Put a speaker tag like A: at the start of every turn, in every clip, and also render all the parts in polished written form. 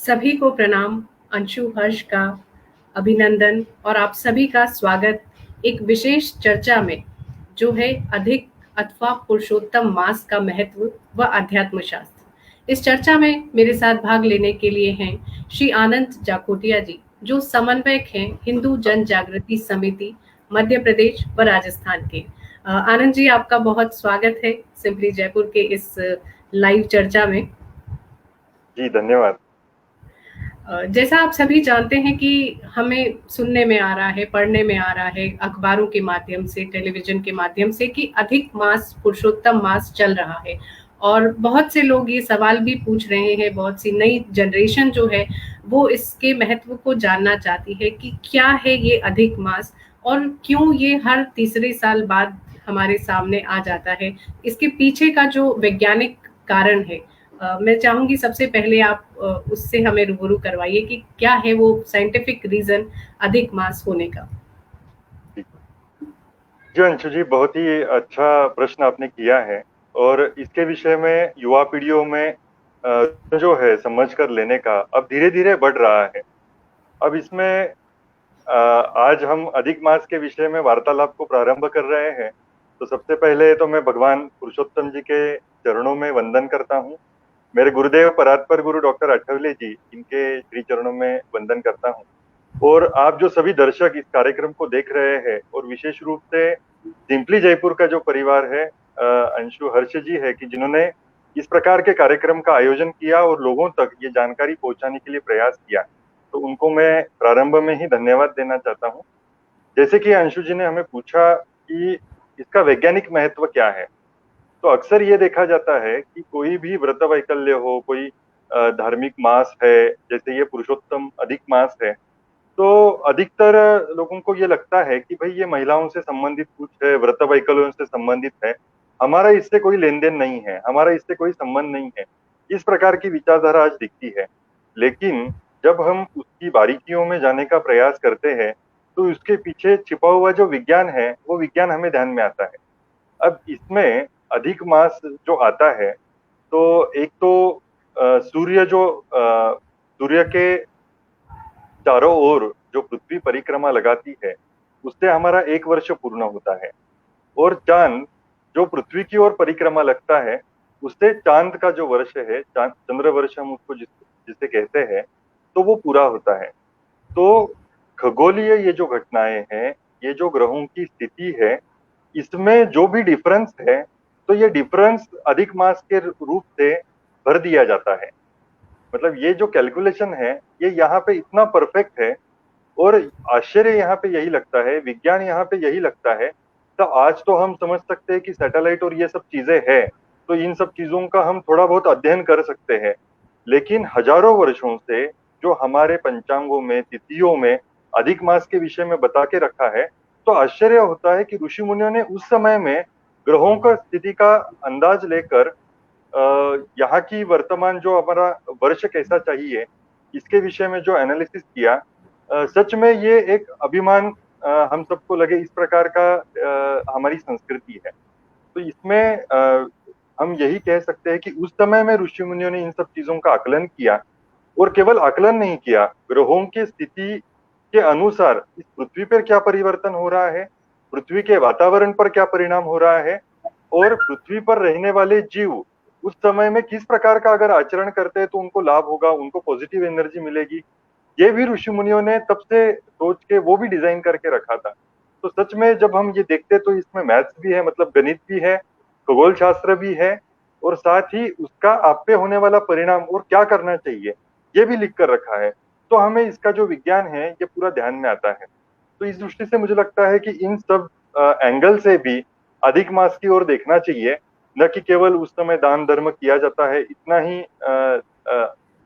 A: सभी को प्रणाम। अंशु हर्ष का अभिनंदन और आप सभी का स्वागत एक विशेष चर्चा में, जो है अधिक अथवा पुरुषोत्तम मास का महत्व व अध्यात्म शास्त्र। इस चर्चा में मेरे साथ भाग लेने के लिए हैं श्री आनंद जाकोटिया जी, जो समन्वयक हैं हिंदू जन जागृति समिति मध्य प्रदेश व राजस्थान के। आनंद जी, आपका बहुत स्वागत है सिंपली जयपुर के इस लाइव चर्चा में।
B: जी धन्यवाद।
A: जैसा आप सभी जानते हैं कि हमें सुनने में आ रहा है, पढ़ने में आ रहा है, अखबारों के माध्यम से, टेलीविजन के माध्यम से कि अधिक मास, पुरुषोत्तम मास चल रहा है। और बहुत से लोग ये सवाल भी पूछ रहे हैं, बहुत सी नई जनरेशन जो है वो इसके महत्व को जानना चाहती है कि क्या है ये अधिक मास और क्यों ये हर तीसरे साल बाद हमारे सामने आ जाता है। इसके पीछे का जो वैज्ञानिक कारण है, मैं चाहूंगी सबसे पहले आप उससे हमें रूबरू करवाइए कि क्या है वो साइंटिफिक रीजन अधिक मास होने का।
B: जी अंशु जी, बहुत ही अच्छा प्रश्न आपने किया है और इसके विषय में युवा पीढ़ियों में जो है समझ कर लेने का अब धीरे धीरे बढ़ रहा है। अब इसमें आज हम अधिक मास के विषय में वार्तालाप को प्रारंभ कर रहे हैं। तो सबसे पहले तो मैं भगवान पुरुषोत्तम जी के चरणों में वंदन करता हूँ। मेरे गुरुदेव परात्पर गुरु डॉक्टर अठवले जी, इनके श्री चरणों में वंदन करता हूँ। और आप जो सभी दर्शक इस कार्यक्रम को देख रहे हैं और विशेष रूप से सिंपली जयपुर का जो परिवार है, अंशु हर्ष जी है कि जिन्होंने इस प्रकार के कार्यक्रम का आयोजन किया और लोगों तक ये जानकारी पहुंचाने के लिए प्रयास किया, तो उनको मैं प्रारंभ में ही धन्यवाद देना चाहता हूँ। जैसे कि अंशु जी ने हमें पूछा कि इसका वैज्ञानिक महत्व क्या है, तो अक्सर ये देखा जाता है कि कोई भी व्रत वैकल्य हो, कोई धार्मिक मास है, जैसे ये पुरुषोत्तम अधिक मास है, तो अधिकतर लोगों को ये लगता है कि भाई ये महिलाओं से संबंधित कुछ है, व्रत वैकल्यों से संबंधित है, हमारा इससे कोई लेन देन नहीं है, हमारा इससे कोई संबंध नहीं है। इस प्रकार की विचारधारा आज दिखती है। लेकिन जब हम उसकी बारीकियों में जाने का प्रयास करते हैं तो उसके पीछे छिपा हुआ जो विज्ञान है वो विज्ञान हमें ध्यान में आता है। अब इसमें अधिक मास जो आता है, तो एक तो सूर्य के चारों ओर जो पृथ्वी परिक्रमा लगाती है उससे हमारा एक वर्ष पूर्ण होता है। और चांद जो पृथ्वी की ओर परिक्रमा लगता है उससे चांद का जो वर्ष है, चंद्र वर्ष हम उसको जिसे कहते हैं, तो वो पूरा होता है। तो खगोलीय ये जो घटनाएं हैं, ये जो ग्रहों की स्थिति है, इसमें जो भी डिफरेंस है, तो ये डिफरेंस अधिक मास के रूप से भर दिया जाता है। मतलब ये जो कैलकुलेशन है ये यहाँ पे इतना परफेक्ट है और आश्चर्य यहाँ पे यही लगता है, विज्ञान यहाँ पे यही लगता है। तो आज तो हम समझ सकते हैं कि सैटेलाइट और ये सब चीजें हैं, तो इन सब चीजों का हम थोड़ा बहुत अध्ययन कर सकते हैं। लेकिन हजारों वर्षों से जो हमारे पंचांगों में, तिथियों में अधिक मास के विषय में बता के रखा है, तो आश्चर्य होता है कि ऋषि मुनियों ने उस समय में ग्रहों का स्थिति का अंदाज लेकर यहाँ की वर्तमान जो हमारा वर्ष कैसा चाहिए, इसके विषय में जो एनालिसिस किया, सच में ये एक अभिमान हम सबको लगे इस प्रकार का हमारी संस्कृति है। तो इसमें हम यही कह सकते हैं कि उस समय में ऋषि मुनियों ने इन सब चीजों का आकलन किया और केवल आकलन नहीं किया, ग्रहों की स्थिति के अनुसार इस पृथ्वी पर क्या परिवर्तन हो रहा है, पृथ्वी के वातावरण पर क्या परिणाम हो रहा है और पृथ्वी पर रहने वाले जीव उस समय में किस प्रकार का अगर आचरण करते हैं तो उनको लाभ होगा, उनको पॉजिटिव एनर्जी मिलेगी, ये भी ऋषि मुनियों ने तब से सोच के वो भी डिजाइन करके रखा था। तो सच में जब हम ये देखते तो इसमें मैथ्स भी है, मतलब गणित भी है, खगोल शास्त्र भी है और साथ ही उसका आप पे होने वाला परिणाम और क्या करना चाहिए ये भी लिख कर रखा है। तो हमें इसका जो विज्ञान है ये पूरा ध्यान में आता है। तो इस दृष्टि से मुझे लगता है कि इन सब एंगल से भी अधिक मास की ओर देखना चाहिए, न कि केवल उस समय दान धर्म किया जाता है इतना ही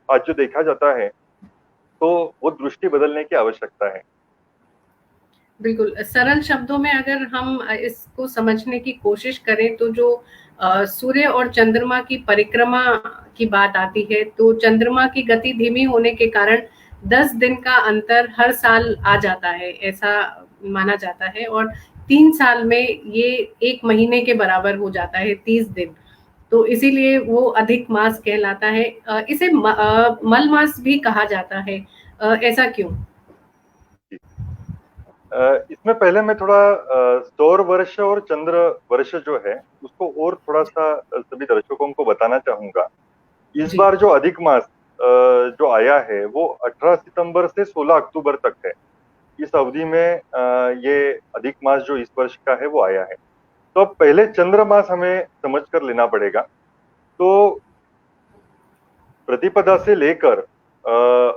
B: आज जो देखा जाता है, तो वो दृष्टि बदलने की आवश्यकता है।
A: बिल्कुल, सरल शब्दों में अगर हम इसको समझने की कोशिश करें तो जो सूर्य और चंद्रमा की परिक्रमा की बात आती है, तो चंद्रमा की गति धीमी होने के कारण 10 दिन का अंतर हर साल आ जाता है, ऐसा माना जाता है। और 3 साल में ये 1 महीने के बराबर हो जाता है, 30 दिन। तो इसीलिए वो अधिक मास कहलाता है। इसे मल मास भी कहा जाता है, ऐसा क्यों?
B: इसमें पहले मैं थोड़ा सौर वर्ष और चंद्र वर्ष जो है उसको और थोड़ा सा सभी दर्शकों को बताना चाहूंगा। इस
A: जी।
B: बार जो अधिक मास जो आया है वो 18 सितंबर से 16 अक्टूबर तक है। इस अवधि में ये अधिक मास जो इस वर्ष का है वो आया है। तो अब पहले चंद्र मास हमें समझ कर लेना पड़ेगा। तो प्रतिपदा से लेकर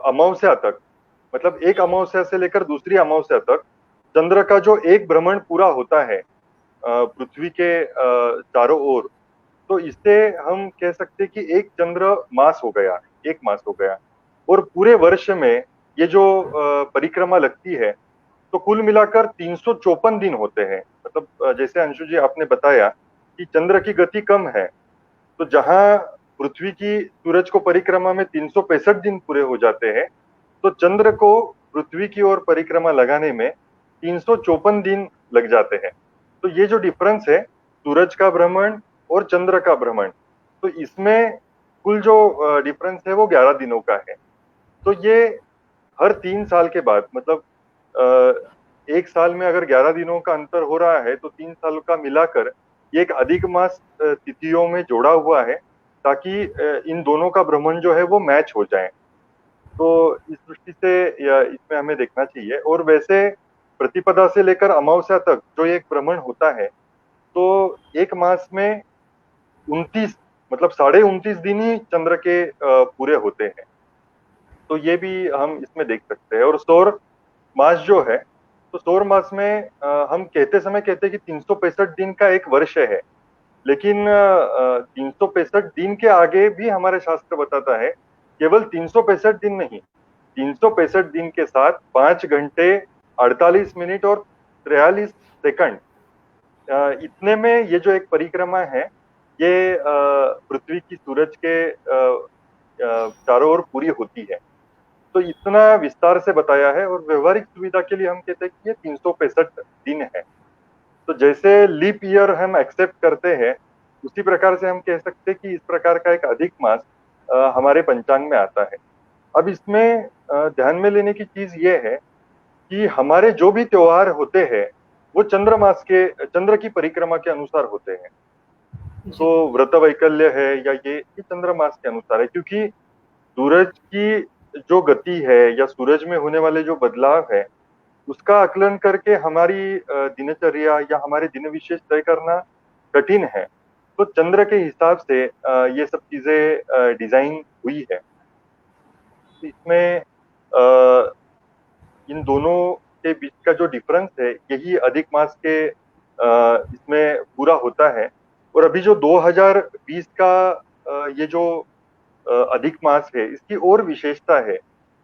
B: अमावस्या तक, मतलब एक अमावस्या से लेकर दूसरी अमावस्या तक चंद्र का जो एक भ्रमण पूरा होता है पृथ्वी के चारों ओर, तो इससे हम कह सकते हैं कि एक चंद्र मास हो गया, एक मास हो गया। और पूरे वर्ष में ये जो परिक्रमा लगती है तो कुल मिलाकर 354 दिन होते हैं। मतलब जैसे अंशु जी आपने बताया कि चंद्र की गति कम है, तो जहां पृथ्वी की सूरज को परिक्रमा में 365 दिन पूरे हो जाते हैं, तो चंद्र को पृथ्वी की ओर परिक्रमा लगाने में 354 दिन लग जाते हैं। तो ये जो डिफरेंस है सूरज का भ्रमण और चंद्र का भ्रमण, तो इसमें कुल जो डिफरेंस है वो 11 दिनों का है। तो ये हर 3 साल के बाद, मतलब एक साल में अगर 11 दिनों का अंतर हो रहा है तो 3 साल का मिलाकर ये एक अधिक मास तिथियों में जोड़ा हुआ है, ताकि इन दोनों का भ्रमण जो है वो मैच हो जाए। तो इस दृष्टि से इसमें हमें देखना चाहिए। और वैसे प्रतिपदा से लेकर अमावस्या तक जो एक भ्रमण होता है, तो एक मास में 29, मतलब 29.5 दिन ही चंद्र के पूरे होते हैं। तो ये भी हम इसमें देख सकते हैं। और सौर मास जो है, तो सौर मास में हम कहते समय कहते हैं कि 365 दिन का एक वर्ष है। लेकिन 365 दिन के आगे भी हमारे शास्त्र बताता है केवल 365 दिन नहीं, 365 दिन के साथ 5 घंटे 48 मिनट और 43 सेकंड, इतने में ये जो एक परिक्रमा है ये पृथ्वी की सूरज के चारों ओर पूरी होती है। तो इतना विस्तार से बताया है और व्यवहारिक सुविधा के लिए हम कहते हैं कि ये 365 दिन है। तो जैसे लीप ईयर हम एक्सेप्ट करते हैं, उसी प्रकार से हम कह सकते हैं कि इस प्रकार का एक अधिक मास हमारे पंचांग में आता है। अब इसमें ध्यान में लेने की चीज ये है कि हमारे जो भी त्योहार होते हैं वो चंद्र की परिक्रमा के अनुसार होते हैं। तो
A: जी।
B: व्रत वैकल्य है या ये चंद्र मास के अनुसार है, क्योंकि सूरज की जो गति है या सूरज में होने वाले जो बदलाव है उसका आकलन करके हमारी दिनचर्या या हमारे दिन विशेष तय करना कठिन है। तो चंद्र के हिसाब से ये सब चीजें डिजाइन हुई है। इसमें इन दोनों के बीच का जो डिफरेंस है यही अधिक मास के इसमें पूरा होता है। और अभी जो 2020 का ये जो अधिक मास है इसकी और विशेषता है।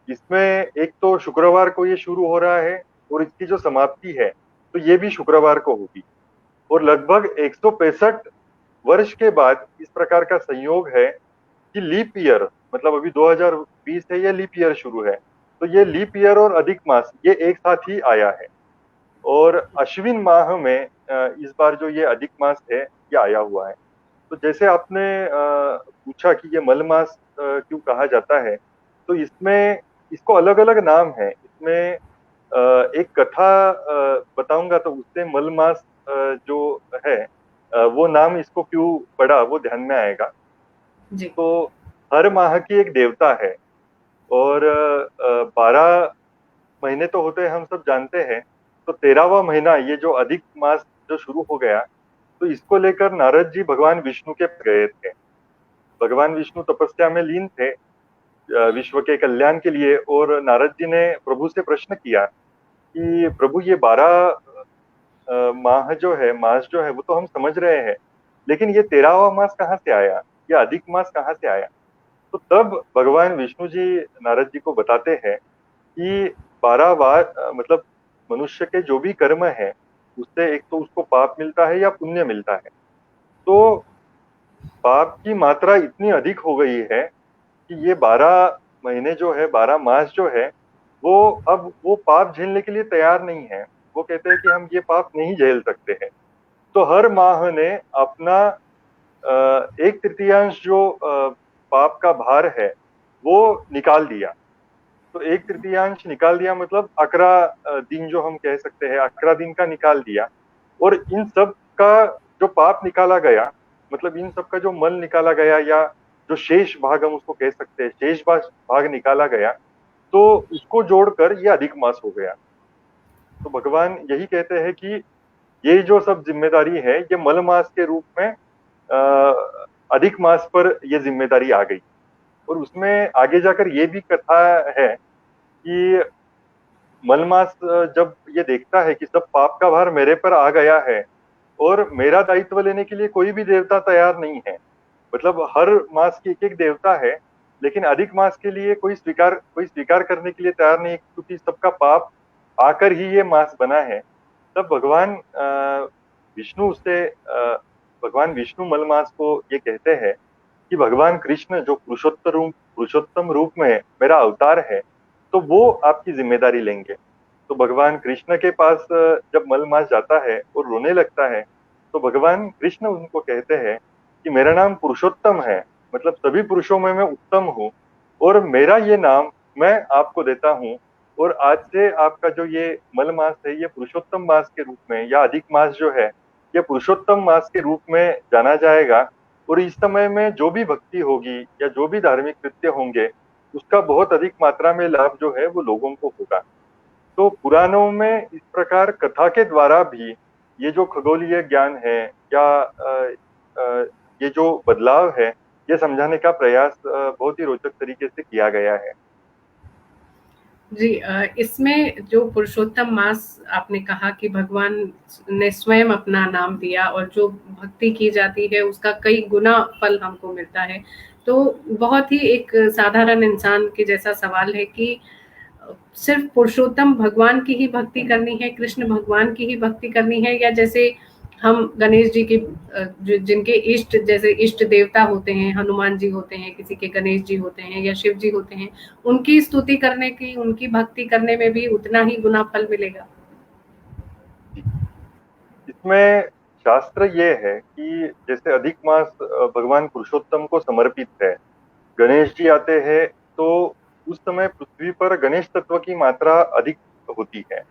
B: इसमें एक तो शुक्रवार को ये शुरू हो रहा है और इसकी जो समाप्ति है तो ये भी शुक्रवार को होगी। और लगभग 165 वर्ष के बाद इस प्रकार का संयोग है कि लीप ईयर, मतलब अभी 2020 है, ये लीप ईयर शुरू है, तो ये लीप ईयर और अधिक मास ये एक साथ ही आया है। और अश्विन माह में इस बार जो ये अधिक मास है ये आया हुआ है। तो जैसे आपने पूछा कि ये मल मास क्यों कहा जाता है, तो इसमें इसको अलग अलग नाम है। इसमें एक कथा बताऊंगा तो उससे मल मास जो है वो नाम इसको क्यों पड़ा वो ध्यान में आएगा।
A: जी।
B: तो हर माह की एक देवता है और 12 महीने तो होते हैं हम सब जानते हैं। तो 13वां महीना ये जो अधिक मास जो शुरू हो गया, तो इसको लेकर नारद जी भगवान विष्णु के गए थे। भगवान विष्णु तपस्या में लीन थे विश्व के कल्याण के लिए। और नारद जी ने प्रभु से प्रश्न किया कि प्रभु ये 12 माह जो है, मास जो है वो तो हम समझ रहे हैं, लेकिन ये 13वां मास कहाँ से आया, ये अधिक मास कहाँ से आया। तो तब भगवान विष्णु जी नारद जी को बताते हैं कि 12 बार मतलब मनुष्य के जो भी कर्म है उससे एक तो उसको पाप मिलता है या पुण्य मिलता है। तो पाप की मात्रा इतनी अधिक हो गई है कि ये 12 महीने जो है, 12 मास जो है, वो अब वो पाप झेलने के लिए तैयार नहीं है। वो कहते हैं कि हम ये पाप नहीं झेल सकते हैं। तो हर माह ने अपना एक तृतीयांश जो पाप का भार है वो निकाल दिया। तो एक तृतीयांश निकाल दिया मतलब 11 दिन जो हम कह सकते हैं, 11 दिन का निकाल दिया। और इन सब का जो पाप निकाला गया, मतलब इन सब का जो मल निकाला गया, या जो शेष भाग हम उसको कह सकते हैं, शेष भाग निकाला गया, तो उसको जोड़कर ये अधिक मास हो गया। तो भगवान यही कहते हैं कि ये जो सब जिम्मेदारी है ये मल मास के रूप में अधिक मास पर ये जिम्मेदारी आ गई। और उसमें आगे जाकर ये भी कथा है कि मलमास जब ये देखता है कि सब पाप का भार मेरे पर आ गया है और मेरा दायित्व लेने के लिए कोई भी देवता तैयार नहीं है, मतलब हर मास की एक एक देवता है, लेकिन अधिक मास के लिए कोई स्वीकार करने के लिए तैयार नहीं है, क्योंकि सबका पाप आकर ही ये मास बना है। तब विष्णु से भगवान विष्णु मलमास को ये कहते हैं कि भगवान कृष्ण जो पुरुषोत्तम रूप में मेरा अवतार है, तो वो आपकी जिम्मेदारी लेंगे। तो भगवान कृष्ण के पास जब मलमास जाता है और रोने लगता है, तो भगवान कृष्ण उनको कहते हैं कि मेरा नाम पुरुषोत्तम है, मतलब सभी पुरुषों में मैं उत्तम हूँ, और मेरा ये नाम मैं आपको देता हूँ। और आज से आपका जो ये मल मास है ये पुरुषोत्तम मास के रूप में, या अधिक मास जो है ये पुरुषोत्तम मास के रूप में जाना जाएगा। और इस समय में जो भी भक्ति होगी या जो भी धार्मिक कृत्य होंगे, उसका बहुत अधिक मात्रा में लाभ जो है वो लोगों को होगा। तो पुराणों में इस प्रकार कथा के द्वारा भी ये जो खगोलीय ज्ञान है या ये जो बदलाव है, ये समझाने का प्रयास बहुत ही रोचक तरीके से किया गया है।
A: जी, इसमें जो पुरुषोत्तम मास आपने कहा कि भगवान ने स्वयं अपना नाम दिया और जो भक्ति की जाती है उसका कई गुना फल हमको मिलता है। तो बहुत ही एक साधारण इंसान के जैसा सवाल है कि सिर्फ पुरुषोत्तम भगवान की ही भक्ति करनी है, कृष्ण भगवान की ही भक्ति करनी है, या जैसे हम गणेश जी की जिनके इष्ट जैसे इष्ट देवता होते हैं, हनुमान जी होते हैं, किसी के गणेश जी होते हैं या शिव जी होते हैं, उनकी स्तुति करने की, उनकी भक्ति करने में भी उतना ही गुना फल मिलेगा।
B: इसमें शास्त्र ये है कि जैसे अधिक मास भगवान पुरुषोत्तम को समर्पित है, गणेश जी आते हैं तो उस समय पृथ्वी पर गणेश तत्व की मात्रा अधिक होती है।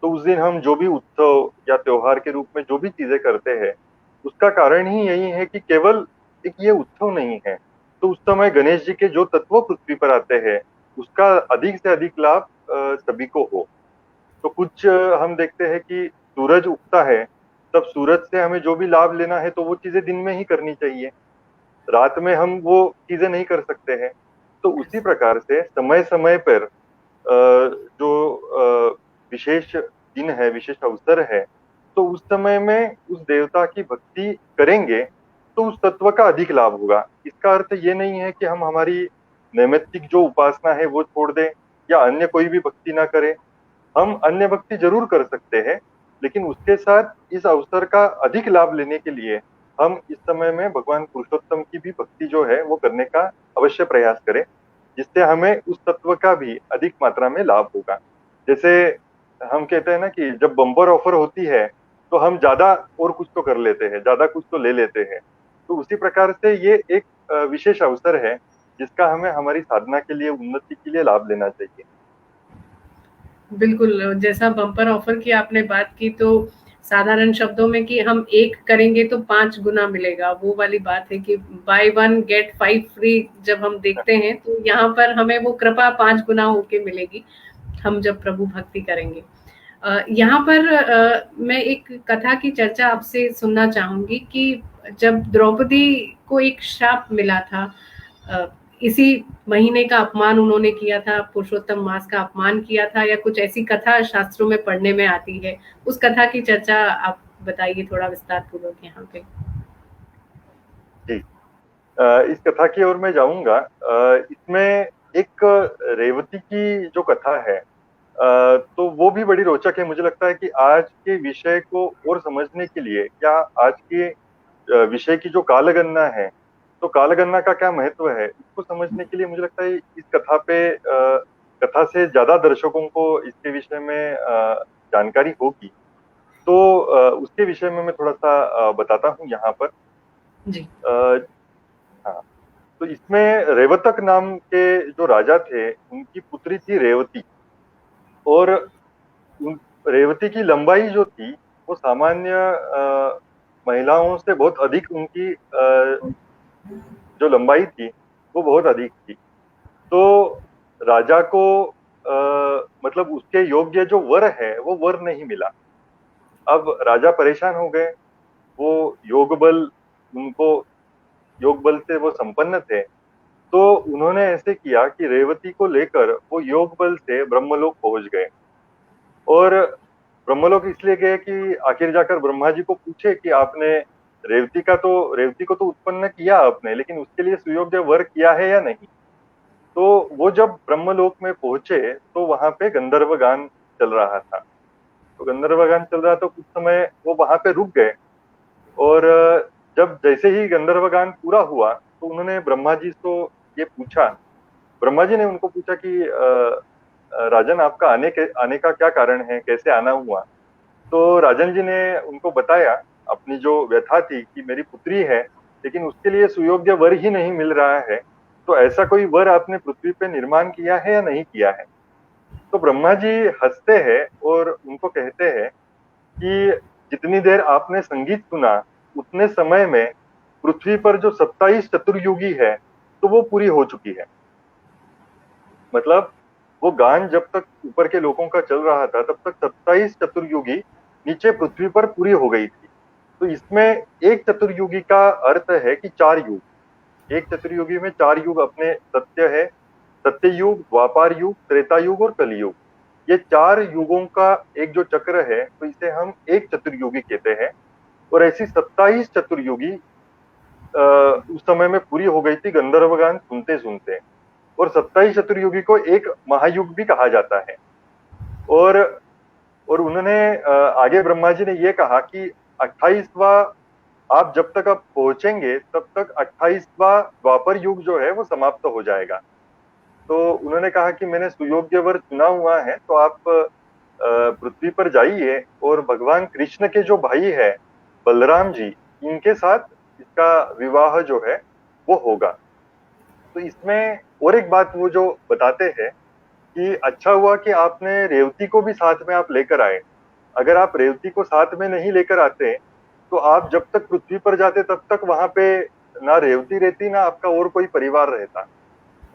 B: तो उस दिन हम जो भी उत्सव या त्योहार के रूप में जो भी चीजें करते हैं, उसका कारण ही यही है कि केवल एक ये उत्सव नहीं है, तो उस समय गणेश जी के जो तत्व पृथ्वी पर आते हैं उसका अधिक से अधिक लाभ सभी को हो। तो कुछ हम देखते हैं कि सूरज उगता है, तब सूरज से हमें जो भी लाभ लेना है तो वो चीजें दिन में ही करनी चाहिए, रात में हम वो चीजें नहीं कर सकते हैं। तो उसी प्रकार से समय समय पर जो विशेष दिन है, विशेष अवसर है, तो उस समय में उस देवता की भक्ति करेंगे तो उस तत्व का अधिक लाभ होगा। इसका अर्थ ये नहीं है कि हम हमारी नैमित्तिक जो उपासना है वो छोड़ दें या अन्य कोई भी भक्ति ना करें। हम अन्य भक्ति जरूर कर सकते हैं, लेकिन उसके साथ इस अवसर का अधिक लाभ लेने के लिए हम इस समय में भगवान पुरुषोत्तम की भी भक्ति जो है वो करने का अवश्य प्रयास करें, जिससे हमें उस तत्व का भी अधिक मात्रा में लाभ होगा। जैसे हम कहते हैं ना कि जब बम्पर ऑफर होती है तो हम ज्यादा और कुछ तो कर लेते हैं, ज्यादा कुछ तो ले लेते हैं। तो उसी प्रकार से ये एक विशेष अवसर है जिसका हमें हमारी साधना के लिए, उन्नति के लिए लाभ लेना चाहिए।
A: बिल्कुल, जैसा बम्पर ऑफर की आपने बात की, तो साधारण शब्दों में कि हम एक करेंगे तो 5 गुना मिलेगा, वो वाली बात है कि बाय 1 गेट 5 फ्री जब हम देखते हैं, तो यहाँ पर हमें वो कृपा 5 गुना होके मिलेगी, हम जब प्रभु भक्ति करेंगे। यहाँ पर मैं एक कथा की चर्चा आपसे सुनना चाहूँगी कि जब द्रौपदी को एक श्राप मिला था, इसी महीने का अपमान उन्होंने किया था, पुरुषोत्तम मास का अपमान किया था, या कुछ ऐसी कथा शास्त्रों में पढ़ने में आती है, उस कथा की चर्चा आप बताइए थोड़ा विस्तार पूर्वक यहाँ पे।
B: जी, इस कथा की ओर मैं जाऊंगा। इसमें एक रेवती की जो कथा है, तो वो भी बड़ी रोचक है। मुझे लगता है कि आज के विषय को और समझने के लिए, या आज के विषय की जो कालगणना है, तो कालगणना का क्या महत्व है, इसको समझने के लिए मुझे लगता है इस कथा पे कथा से ज्यादा दर्शकों को इसके विषय में जानकारी होगी। तो उसके विषय में मैं थोड़ा सा बताता हूँ यहाँ पर।
A: जी।
B: हाँ, तो इसमें रेवतक नाम के जो राजा थे, उनकी पुत्री थी रेवती। और उन रेवती की लंबाई जो थी, वो सामान्य महिलाओं से बहुत अधिक, उनकी जो लंबाई थी वो बहुत अधिक थी। तो राजा को मतलब उसके योग्य जो वर है वो वर नहीं मिला। अब राजा परेशान हो गए। वो योग बल उनको योग बल से वो संपन्न थे। तो उन्होंने ऐसे किया कि रेवती को लेकर वो योग बल से ब्रह्मलोक पहुंच गए। और ब्रह्मलोक इसलिए गए कि आखिर जाकर ब्रह्मा जी को पूछे कि आपने रेवती को तो उत्पन्न किया आपने, लेकिन उसके लिए सुयोग्य वर किया है या नहीं। तो वो जब ब्रह्मलोक में पहुंचे तो वहां पे गंधर्व गान चल रहा था। तो गंधर्व गान चल रहा तो कुछ समय वो वहां पे रुक गए। और जब जैसे ही गंधर्व गान पूरा हुआ तो उन्होंने ब्रह्मा जी को ये पूछा। ब्रह्मा जी ने उनको पूछा कि राजन, आपका आने का क्या कारण है, कैसे आना हुआ। तो राजन जी ने उनको बताया अपनी जो व्यथा थी कि मेरी पुत्री है, लेकिन उसके लिए सुयोग्य वर ही नहीं मिल रहा है। तो ऐसा कोई वर आपने पृथ्वी पे निर्माण किया है या नहीं किया है। तो ब्रह्मा जी हंसते हैं और उनको कहते हैं कि जितनी देर आपने संगीत सुना, उतने समय में पृथ्वी पर जो 27 चतुर्युगी है तो वो पूरी हो चुकी है। मतलब वो गान जब तक ऊपर के लोगों का चल रहा था, तब तक 27 चतुर्युगी नीचे पृथ्वी पर पूरी हो गई थी। तो इसमें एक चतुर्युगी का अर्थ है कि 4 युग। एक चतुर्युगी में 4 युग अपने सत्य है। सत्य युग, द्वापर युग, त्रेता युग और कलयुग। ये 4 युगों का एक जो चक्र है, तो इसे हम एक चतुर्युगी कहते हैं। और ऐसी 27 चतुर्युगी उस समय में पूरी हो गई थी गंधर्व गान सुनते सुनते। और 27 चतुर्युगी को एक महायुग भी कहा जाता है। और और उन्होंने आगे ब्रह्मा जी ने ये कहा कि 28वां, आप जब तक आप पहुंचेंगे तब तक 28वां द्वापर युग जो है वो समाप्त हो जाएगा। तो उन्होंने कहा कि मैंने सुयोग्य वर चुना हुआ है, तो आप पृथ्वी पर जाइए और भगवान कृष्ण के जो भाई है बलराम जी, इनके साथ इसका विवाह जो है वो होगा। तो इसमें और एक बात वो जो बताते हैं कि अच्छा हुआ कि आपने रेवती को भी साथ में आप लेकर आए। अगर आप रेवती को साथ में नहीं लेकर आते तो आप जब तक पृथ्वी पर जाते तब तक वहां पे ना रेवती रहती, ना आपका और कोई परिवार रहता।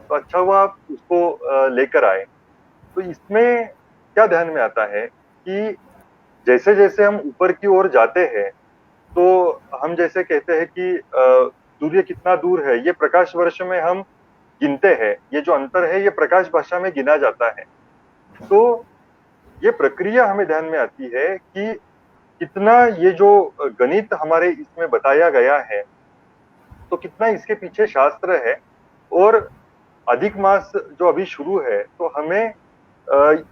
B: तो अच्छा हुआ आप उसको लेकर आए। तो इसमें क्या ध्यान में आता है कि जैसे जैसे हम ऊपर की ओर जाते हैं, तो हम जैसे कहते हैं कि सूर्य कितना दूर है, ये प्रकाश वर्ष में हम गिनते हैं। ये जो अंतर है ये प्रकाश भाषा में गिना जाता है। तो ये प्रक्रिया हमें ध्यान में आती है कि कितना ये जो गणित हमारे इसमें बताया गया है, तो कितना इसके पीछे शास्त्र है। और अधिक मास जो अभी शुरू है, तो हमें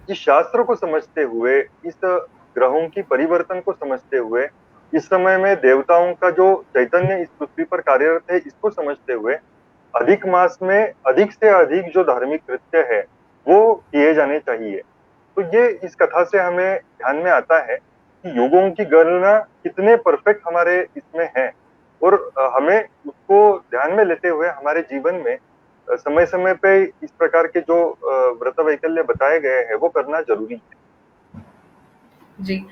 B: इस शास्त्र को समझते हुए, इस ग्रहों की परिवर्तन को समझते हुए, इस समय में देवताओं का जो चैतन्य इस पृथ्वी पर कार्यरत है, इसको समझते हुए अधिक मास में अधिक से अधिक जो धार्मिक कृत्य है वो किए जाने चाहिए। तो ये इस कथा से हमें ध्यान में आता है कि युगों की गणना कितने परफेक्ट हमारे इसमें है। और हमें उसको ध्यान में लेते हुए हमारे जीवन में समय समय पे इस प्रकार के जो व्रत वैकल्य बताए गए हैं वो करना जरूरी है।
A: जी।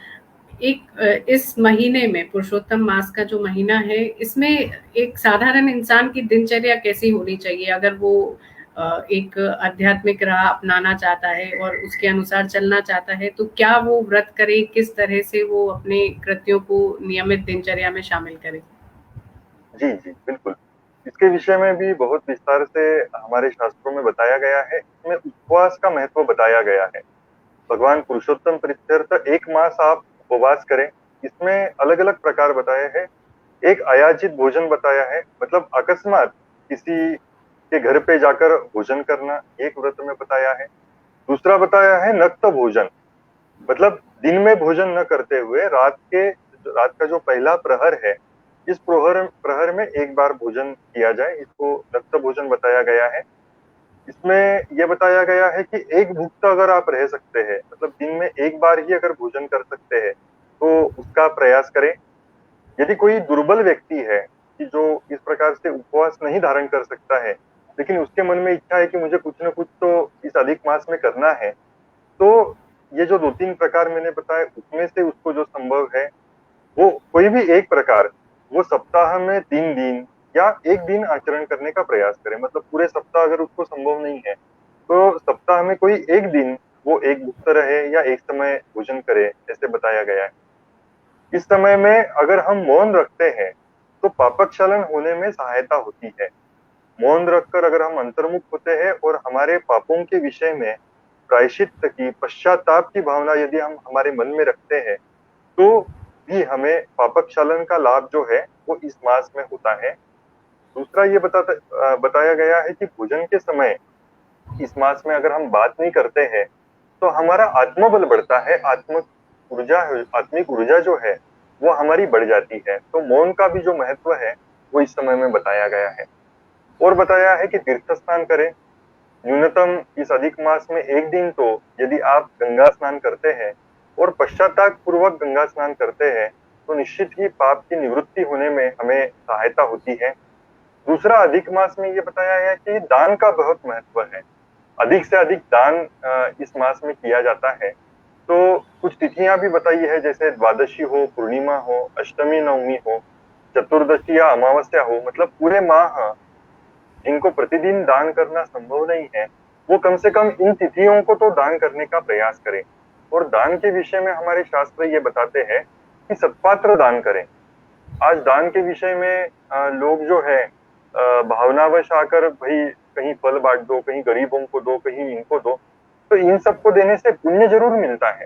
A: इस महीने में पुरुषोत्तम मास का जो महीना है, इसमें एक साधारण इंसान की दिनचर्या कैसी होनी चाहिए अगर वो एक आध्यात्मिक राह अपनाना चाहता है और उसके अनुसार चलना चाहता है, तो क्या वो व्रत करे, किस तरह से वो अपने कृत्यों को नियमित दिनचर्या में शामिल करे।
B: जी जी बिल्कुल। इसके विषय में भी बहुत विस्तार से हमारे शास्त्रों में बताया गया है। इसमें उपवास का महत्व बताया गया है। भगवान पुरुषोत्तम प्रीत्यर्थ 1 मास आप उपवास करें। इसमें अलग अलग प्रकार बताए हैं। एक अयाचित भोजन बताया है, मतलब अकस्मात किसी के घर पे जाकर भोजन करना, एक व्रत में बताया है। दूसरा बताया है नक्त भोजन, मतलब दिन में भोजन न करते हुए रात का जो पहला प्रहर है, इस प्रहर प्रहर में एक बार भोजन किया जाए, इसको नक्त भोजन बताया गया है। इसमें यह बताया गया है कि एक भुक्त अगर आप रह सकते हैं, मतलब दिन में एक बार ही अगर भोजन कर सकते हैं, तो उसका प्रयास करें। यदि कोई दुर्बल व्यक्ति है कि जो इस प्रकार से उपवास नहीं धारण कर सकता है, लेकिन उसके मन में इच्छा है कि मुझे कुछ न कुछ तो इस अधिक मास में करना है, तो ये जो 2-3 प्रकार मैंने बताए उसमें से उसको जो संभव है, वो कोई भी एक प्रकार वो सप्ताह में 3 दिन या 1 दिन आचरण करने का प्रयास करे। मतलब पूरे सप्ताह अगर उसको संभव नहीं है, तो सप्ताह में कोई एक दिन वो एक भुक्त रहे या एक समय भोजन करे, ऐसे बताया गया है। इस समय में अगर हम मौन रखते हैं, तो पापक्षालन होने में सहायता होती है। मौन रखकर अगर हम अंतर्मुख होते हैं और हमारे पापों के विषय में प्रायश्चित की, पश्चाताप की भावना यदि हम हमारे मन में रखते हैं, तो भी हमें पापक्षालन का लाभ जो है वो इस मास में होता है। दूसरा ये बताया गया है कि भोजन के समय इस मास में अगर हम बात नहीं करते हैं, तो हमारा आत्मबल बढ़ता है, आत्मिक ऊर्जा जो है वो हमारी बढ़ जाती है। तो मौन का भी जो महत्व है वो इस समय में बताया गया है। और बताया है कि तीर्थ स्नान करें। न्यूनतम इस अधिक मास में एक दिन तो यदि आप गंगा स्नान करते हैं और पश्चाताप पूर्वक गंगा स्नान करते हैं, तो निश्चित ही पाप की निवृत्ति होने में हमें सहायता होती है। दूसरा, अधिक मास में ये बताया है कि दान का बहुत महत्व है। अधिक से अधिक दान इस मास में किया जाता है। तो कुछ तिथियां भी बताई है, जैसे द्वादशी हो, पूर्णिमा हो, अष्टमी नवमी हो, चतुर्दशी या अमावस्या हो। मतलब पूरे माह जिनको प्रतिदिन दान करना संभव नहीं है, वो कम से कम इन तिथियों को तो दान करने का प्रयास करें। और दान के विषय में हमारे शास्त्र ये बताते हैं कि सत्पात्र दान करें। आज दान के विषय में लोग जो है भावनावश आकर भाई कहीं फल बांट दो, कहीं गरीबों को दो, कहीं इनको दो, तो इन सबको देने से पुण्य जरूर मिलता है।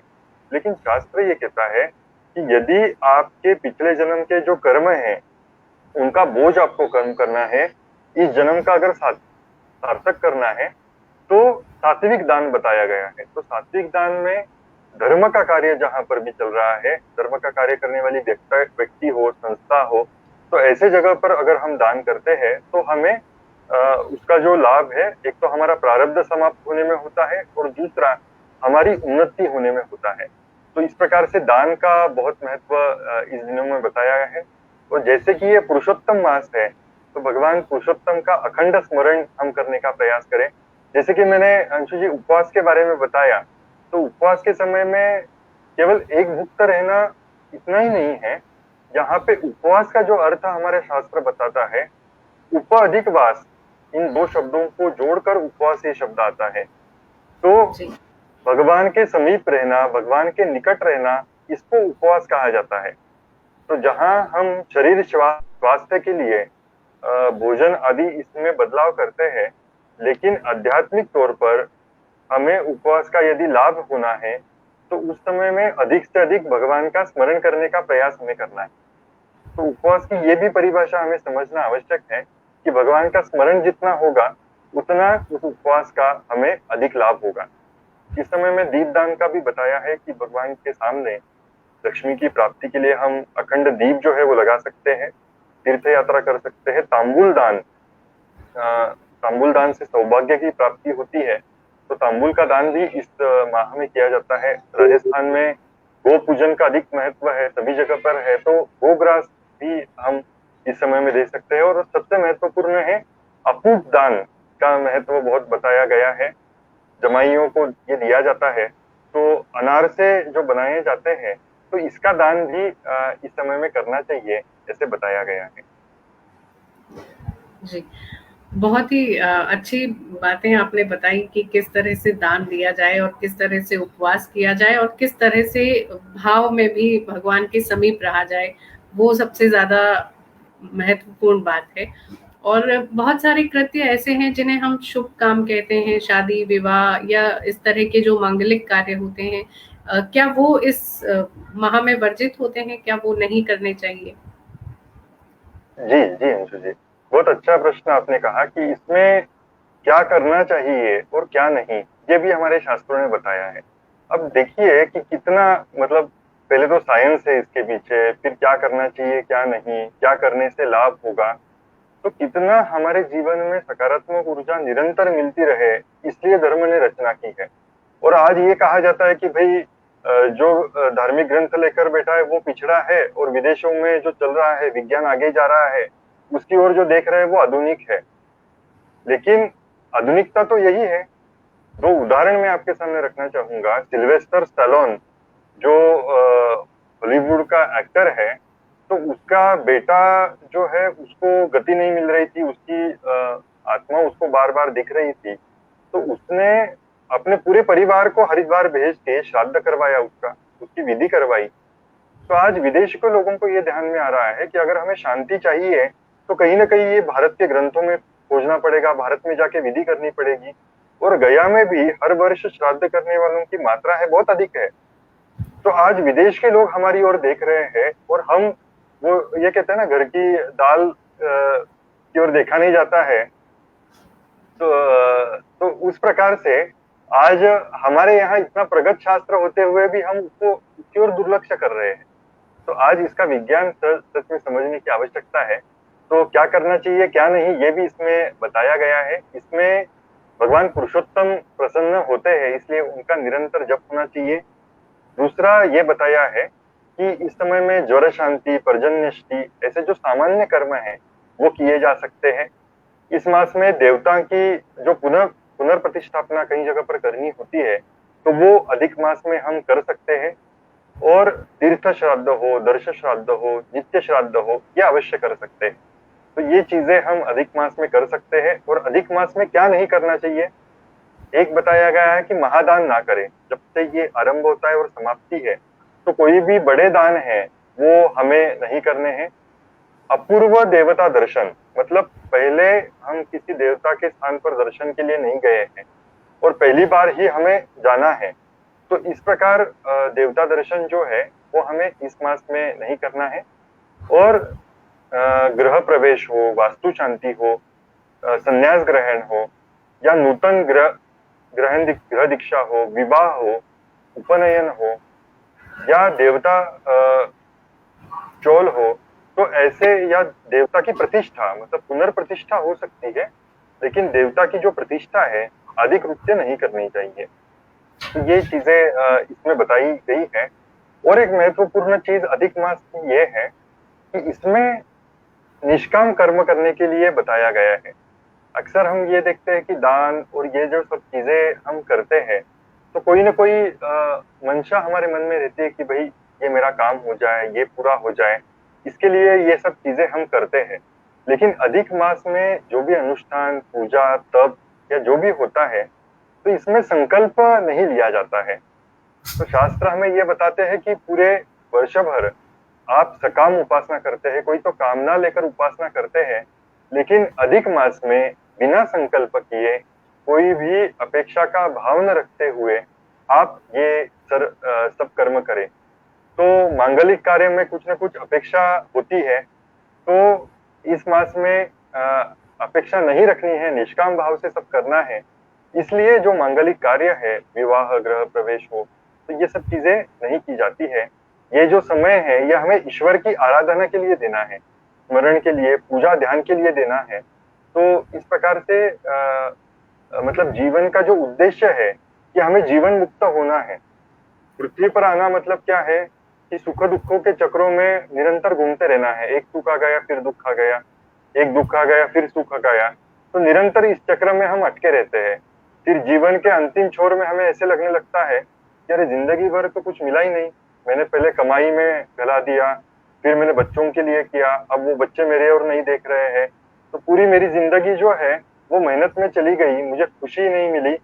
B: लेकिन शास्त्र ये कहता है कि यदि आपके पिछले जन्म के जो कर्म है उनका बोझ आपको कम करना है, इस जन्म का अगर सार्थक करना है, तो सात्विक दान बताया गया है। तो सात्विक दान में धर्म का कार्य जहां पर भी चल रहा है, धर्म का कार्य करने वाली व्यक्ति हो, संस्था हो, तो ऐसे जगह पर अगर हम दान करते हैं तो हमें उसका जो लाभ है, एक तो हमारा प्रारब्ध समाप्त होने में होता है और दूसरा हमारी उन्नति होने में होता है। तो इस प्रकार से दान का बहुत महत्व इस दिनों में बताया गया है। और जैसे कि ये पुरुषोत्तम मास है, तो भगवान पुरुषोत्तम का अखंड स्मरण हम करने का प्रयास करें। जैसे कि मैंने अंशु जी उपवास के बारे में बताया, तो उपवास के समय में केवल एक भुक्त रहना इतना ही नहीं है। यहाँ पे उपवास का जो अर्थ हमारे शास्त्र बताता है, उप अधिक वास, इन दो शब्दों को जोड़कर उपवास ये शब्द आता है। तो भगवान के समीप रहना, भगवान के निकट रहना, इसको उपवास कहा जाता है। तो जहां हम शरीर स्वास्थ्य के लिए भोजन आदि इसमें बदलाव करते हैं, लेकिन आध्यात्मिक तौर पर हमें उपवास का यदि लाभ होना है, तो उस समय में अधिक से अधिक भगवान का स्मरण करने का प्रयास हमें करना है। तो उपवास की ये भी परिभाषा हमें समझना आवश्यक है कि भगवान का स्मरण जितना होगा, उतना उस उपवास का हमें अधिक लाभ होगा। इस समय में दीपदान का भी बताया है कि भगवान के सामने लक्ष्मी की प्राप्ति के लिए हम अखंड दीप जो है वो लगा सकते हैं, तीर्थ यात्रा कर सकते हैं। तांबुल दान से सौभाग्य की प्राप्ति होती है, तो तांबुल का दान भी इस माह में किया जाता है। राजस्थान में गो पूजन का अधिक महत्व है, सभी जगह पर है, तो गोग्रास भी हम इस समय में दे सकते हैं। और सबसे महत्वपूर्ण है अपूप दान का महत्व बहुत बताया गया है। जमाइयों को ये दिया जाता है, तो अनार से जो बनाए जाते हैं, तो इसका दान भी इस समय में करना चाहिए, ऐसे बताया गया है।
A: जी, बहुत ही अच्छी बातें आपने बताई कि किस तरह से दान दिया जाए और किस तरह से उपवास किया जाए और किस तरह से भाव में भी भगवान के समीप रहा जाए, वो सबसे ज्यादा महत्वपूर्ण बात है। और बहुत सारे कृत्य ऐसे हैं जिन्हें हम शुभ काम कहते हैं, शादी विवाह या इस तरह के जो मांगलिक कार्य होते हैं, क्या वो इस माह में वर्जित होते हैं, क्या वो नहीं करने चाहिए?
B: जी जी अंशु जी, बहुत अच्छा प्रश्न आपने कहा कि इसमें क्या करना चाहिए और क्या नहीं, ये भी हमारे शास्त्रों ने बताया है। अब देखिए कि कितना, मतलब पहले तो साइंस है इसके पीछे, फिर क्या करना चाहिए क्या नहीं, क्या करने से लाभ होगा, तो कितना हमारे जीवन में सकारात्मक ऊर्जा निरंतर मिलती रहे, इसलिए धर्म ने रचना की है। और आज ये कहा जाता है कि भाई जो धार्मिक ग्रंथ लेकर बैठा है वो पिछड़ा है, और विदेशों में जो चल रहा है, विज्ञान आगे जा रहा है, उसकी ओर जो देख रहे हैं वो आधुनिक है। लेकिन आधुनिकता तो यही है। दो उदाहरण मैं आपके सामने रखना चाहूंगा। सिल्वेस्टर स्टैलोन जो हॉलीवुड का एक्टर है, तो उसका बेटा जो है उसको गति नहीं मिल रही थी, उसकी आत्मा उसको बार बार दिख रही थी, तो उसने अपने पूरे परिवार को हरिद्वार भेज के श्राद्ध करवाया, उसका उसकी विधि करवाई। तो आज विदेश के लोगों को ये ध्यान में आ रहा है कि अगर हमें शांति चाहिए तो कहीं ना कहीं ये भारत के ग्रंथों में खोजना पड़ेगा, भारत में जाके विधि करनी पड़ेगी। और गया में भी हर वर्ष श्राद्ध करने वालों की मात्रा है बहुत अधिक है। तो आज विदेश के लोग हमारी ओर देख रहे हैं और हम, वो ये कहते हैं ना, घर की दाल की ओर देखा नहीं जाता है। तो उस प्रकार से आज हमारे यहाँ इतना प्रगत शास्त्र होते हुए भी हम उसको उसकी ओर दुर्लक्ष्य कर रहे हैं। तो आज इसका विज्ञान सच में समझने की आवश्यकता है। तो क्या करना चाहिए क्या नहीं, ये भी इसमें बताया गया है। इसमें भगवान पुरुषोत्तम प्रसन्न होते हैं, इसलिए उनका निरंतर जप होना चाहिए। दूसरा ये बताया है कि इस समय में ज्वर शांति, पर्जन्यष्टि, ऐसे जो सामान्य कर्म है वो किए जा सकते हैं। इस मास में देवता की जो पुनर्प्रतिष्ठापना कई जगह पर करनी होती है, तो वो अधिक मास में हम कर सकते हैं। और तीर्थ श्राद्ध हो, दर्श श्राद्ध हो, नित्य श्राद्ध हो, ये अवश्य कर सकते हैं। तो ये चीजें हम अधिक मास में कर सकते हैं। और अधिक मास में क्या नहीं करना चाहिए, एक बताया गया है कि महादान ना करें। जब से ये आरंभ होता है और समाप्ति है, तो कोई भी बड़े दान है वो हमें नहीं करने हैं। अपूर्व देवता दर्शन, मतलब पहले हम किसी देवता के स्थान पर दर्शन के लिए नहीं गए हैं और पहली बार ही हमें जाना है, तो इस प्रकार देवता दर्शन जो है वो हमें इस मास में नहीं करना है। और गृह प्रवेश हो, वास्तु शांति हो, संन्यास ग्रहण हो, या नूतन ग्रह दीक्षा हो, विवाह हो, उपनयन हो, या देवता चोल हो, तो ऐसे, या देवता की प्रतिष्ठा, मतलब पुनर्प्रतिष्ठा हो सकती है, लेकिन देवता की जो प्रतिष्ठा है अधिक रूप से नहीं करनी चाहिए। तो ये चीजें इसमें बताई गई है। और एक महत्वपूर्ण चीज अधिक मास की ये है कि इसमें निष्काम कर्म करने के लिए बताया गया है। अक्सर हम ये देखते हैं कि दान और ये जो सब चीजें हम करते हैं, तो कोई ना कोई मंशा हमारे मन में रहती है कि भाई ये मेरा काम हो जाए, ये पूरा हो जाए, इसके लिए ये सब चीजें हम करते हैं। लेकिन अधिक मास में जो भी अनुष्ठान, पूजा, तप या जो भी होता है, तो इसमें संकल्प नहीं लिया जाता है। तो शास्त्र हमें ये बताते हैं कि पूरे वर्ष भर आप सकाम उपासना करते हैं, कोई तो कामना लेकर उपासना करते हैं, लेकिन अधिक मास में बिना संकल्प किए, कोई भी अपेक्षा का भाव न रखते हुए आप ये सब कर्म करें। तो मांगलिक कार्य में कुछ न कुछ अपेक्षा होती है, तो इस मास में अपेक्षा नहीं रखनी है, निष्काम भाव से सब करना है। इसलिए जो मांगलिक कार्य है, विवाह, गृह प्रवेश हो, तो ये सब चीजें नहीं की जाती है। ये जो समय है ये हमें ईश्वर की आराधना के लिए देना है, स्मरण के लिए, पूजा ध्यान के लिए देना है। तो इस प्रकार से मतलब जीवन का जो उद्देश्य है कि हमें जीवन मुक्त होना है। पृथ्वी पर आना मतलब क्या है कि सुख दुखों के चक्रों में निरंतर घूमते रहना है। एक सुख आ गया फिर दुख आ गया, एक दुख आ गया फिर सुख आ गया, तो निरंतर इस चक्र में हम अटके रहते हैं। फिर जीवन के अंतिम छोर में हमें ऐसे लगने लगता है कि अरे जिंदगी भर तो कुछ मिला ही नहीं, मैंने पहले कमाई में गला दिया, फिर मैंने बच्चों के लिए किया, अब वो बच्चे मेरे और नहीं देख रहे हैं, तो पूरी मेरी जिंदगी जो है वो मेहनत में चली गई, मुझे खुशी नहीं मिली,